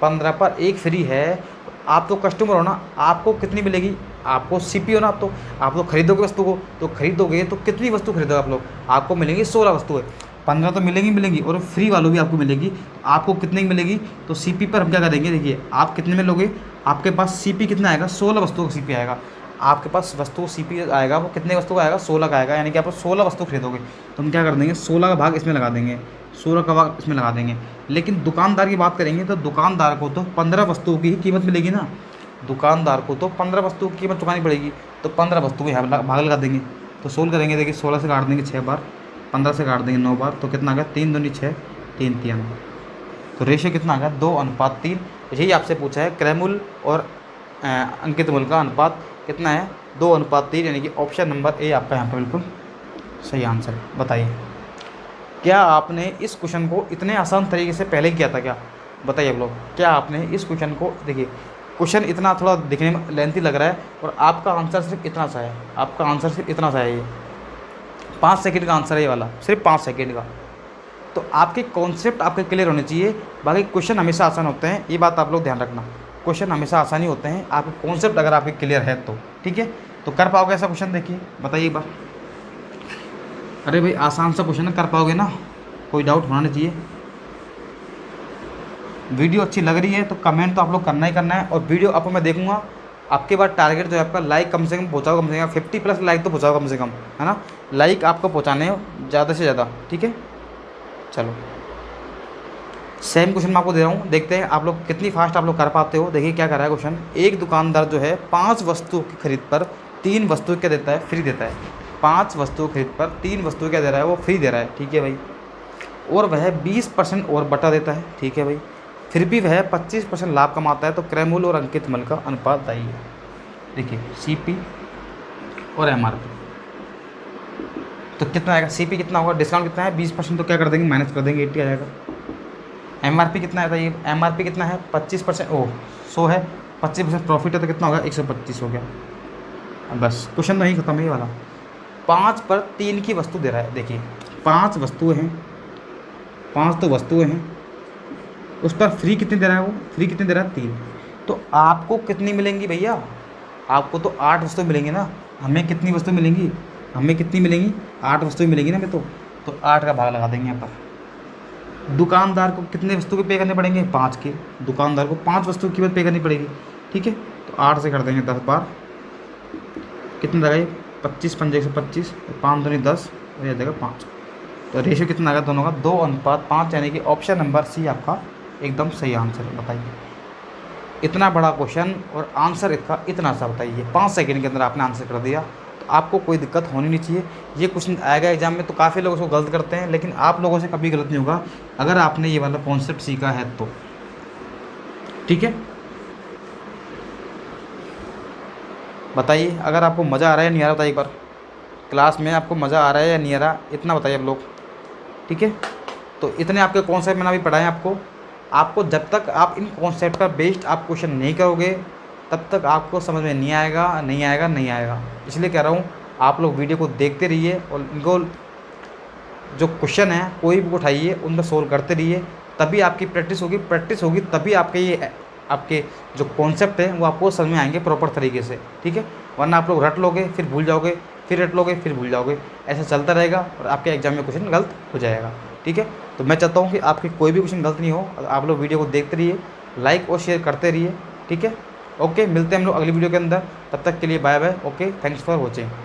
15 पर एक फ्री है, आप तो कस्टमर हो ना, आपको कितनी मिलेगी? आपको सीपी हो ना, आप तो खरीदोगे वस्तु को, तो खरीदोगे तो कितनी वस्तु खरीदोगे आप लोग? आपको मिलेंगी 16 वस्तुएं। 15 तो मिलेंगी और फ्री वालों भी आपको मिलेगी। आपको कितने की मिलेगी? तो सीपी पर हम क्या करेंगे, देखिए आप कितने में लोगे? आपके पास सीपी कितना आएगा? 16 वस्तुओं का सीपी आएगा। आपके पास वस्तु सीपी आएगा, वो कितने वस्तु का आएगा? 16 का आएगा। यानी कि आप 16 वस्तु खरीदोगे, तो हम क्या कर देंगे, 16 का भाग इसमें लगा देंगे, 16 का भाग इसमें लगा देंगे। लेकिन दुकानदार की बात करेंगे तो दुकानदार को तो 15 वस्तुओं की ही कीमत मिलेगी ना। दुकानदार को तो 15 वस्तुओं की कीमत चुकानी पड़ेगी, तो 15 वस्तुओं का भाग लगा देंगे। तो सोल्व करेंगे, देखिए 16 से काट देंगे 6 बार, 15 से काट देंगे 9 बार, तो कितना आ गया? 3 दूनी 6, 3 3। तो रेशियो कितना आ गया? 2:3। यही आपसे पूछा है क्रैमुल और अंकित मूल का अनुपात कितना है? 2:3, यानी कि ऑप्शन नंबर ए आपका यहाँ पर बिल्कुल सही आंसर है। बताइए, क्या आपने इस क्वेश्चन को इतने आसान तरीके से पहले किया था क्या? बताइए आप लोग, क्या आपने इस क्वेश्चन को, देखिए क्वेश्चन इतना थोड़ा दिखने में लेंथी लग रहा है और आपका आंसर सिर्फ इतना सा है, आपका आंसर सिर्फ इतना सा है। ये 5 सेकंड का आंसर है ये वाला, सिर्फ 5 सेकंड का। तो आपके कॉन्सेप्ट आपके क्लियर होने चाहिए। बाकी क्वेश्चन हमेशा आसान होते हैं, ये बात आप लोग ध्यान रखना। क्वेश्चन हमेशा आसान ही होते हैं, आपके कॉन्सेप्ट अगर आपके क्लियर है तो ठीक है। तो कर पाओगे ऐसा क्वेश्चन? देखिए बताइए एक बार। अरे भाई आसान सा क्वेश्चन है, कर पाओगे ना? कोई डाउट होना नहीं चाहिए। वीडियो अच्छी लग रही है तो कमेंट तो आप लोग करना ही करना है, और वीडियो आपको मैं देखूंगा। आपके बाद टारगेट जो है आपका लाइक कम से कम पहुँचाओ, कम से कम 50+ लाइक तो पहुँचाओ कम से कम, है ना? लाइक आपको पहुँचाने हो ज़्यादा से ज़्यादा, ठीक है। चलो सेम क्वेश्चन मैं आपको दे रहा हूँ, देखते हैं आप लोग कितनी फास्ट आप लोग कर पाते हो। देखिए क्या कर रहा है क्वेश्चन। एक दुकानदार जो है 5 वस्तुओं की खरीद पर 3 वस्तु क्या देता है? फ्री देता है। 5 वस्तुओं खरीद पर 3 वस्तु क्या दे रहा है? वो फ्री दे रहा है, ठीक है भाई। और वह 20% और बटा देता है, ठीक है भाई। फिर भी वह 25% लाभ कमाता है, तो क्रैमुल और अंकित मल का अनुपात बताइए। देखिए सीपी और एमआरपी, तो कितना आएगा? सीपी कितना होगा? डिस्काउंट कितना है? 20%, तो क्या कर देंगे, माइनस कर देंगे, 80 आ जाएगा। एमआरपी कितना है बताइए? एमआरपी कितना है? 25%, ओह 100 है, 25% प्रॉफिट है, तो कितना होगा? 125 हो गया। अब बस क्वेश्चन नहीं खत्म, ये वाला। 5 पर 3 की वस्तु दे रहा है। देखिए 5 वस्तुएं हैं, 5 तो वस्तुएं हैं, उस पर फ्री कितनी दे रहा है? वो फ्री कितनी दे रहा है? 3। तो आपको कितनी मिलेंगी भैया? आपको तो 8 वस्तु मिलेंगी ना। हमें कितनी वस्तु मिलेंगी? हमें कितनी मिलेंगी? 8 वस्तु मिलेंगी ना हमें। तो 8 का भाग लगा देंगे यहाँ पर। दुकानदार को कितने वस्तु के पे करने पड़ेंगे? 5 के। दुकानदार को 5 वस्तु की कीमत पे करनी पड़ेगी, ठीक है। तो 8 से कर देंगे 10 बार, कितना लगाइए? 25 पंजे 125, 5 दूनी 10, और यह देगा 5। तो रेशियो कितना आएगा दोनों का? 2:5, यानी कि ऑप्शन नंबर सी आपका एकदम सही आंसर है। बताइए, इतना बड़ा क्वेश्चन और आंसर इसका इतना सा, बताइए 5 सेकंड के अंदर आपने आंसर कर दिया। तो आपको कोई दिक्कत होनी नहीं चाहिए। ये क्वेश्चन आएगा एग्जाम में तो काफ़ी लोग उसको गलत करते हैं, लेकिन आप लोगों से कभी गलत नहीं होगा अगर आपने ये वाला कॉन्सेप्ट सीखा है तो, ठीक है। बताइए अगर आपको मज़ा आ रहा है या नहीं आ रहा, बताइए एक बार। क्लास में आपको मज़ा आ रहा है या नहीं आ रहा, इतना बताइए आप लोग, ठीक है। तो इतने आपके कॉन्सेप्ट मैंने अभी पढ़ाए आपको जब तक आप इन कॉन्सेप्ट पर बेस्ड आप क्वेश्चन नहीं करोगे तब तक आपको समझ में नहीं आएगा। इसलिए कह रहा हूँ आप लोग वीडियो को देखते रहिए और इनको जो क्वेश्चन है कोई भी उठाइए, उन पर सोल्व करते रहिए, तभी आपकी प्रैक्टिस होगी तभी आपके जो कॉन्सेप्ट है वो आपको समझ में आएंगे प्रॉपर तरीके से, ठीक है। वरना आप लोग रट लोगे फिर भूल जाओगे, फिर रट लोगे फिर भूल जाओगे, ऐसा चलता रहेगा और आपके एग्जाम में क्वेश्चन गलत हो जाएगा, ठीक है। तो मैं चाहता हूँ कि आपकी कोई भी क्वेश्चन गलत नहीं हो, आप लोग वीडियो को देखते रहिए, लाइक और शेयर करते रहिए, ठीक है। ओके, मिलते हैं हम लोग अगली वीडियो के अंदर, तब तक के लिए bye bye. Okay, thanks for watching.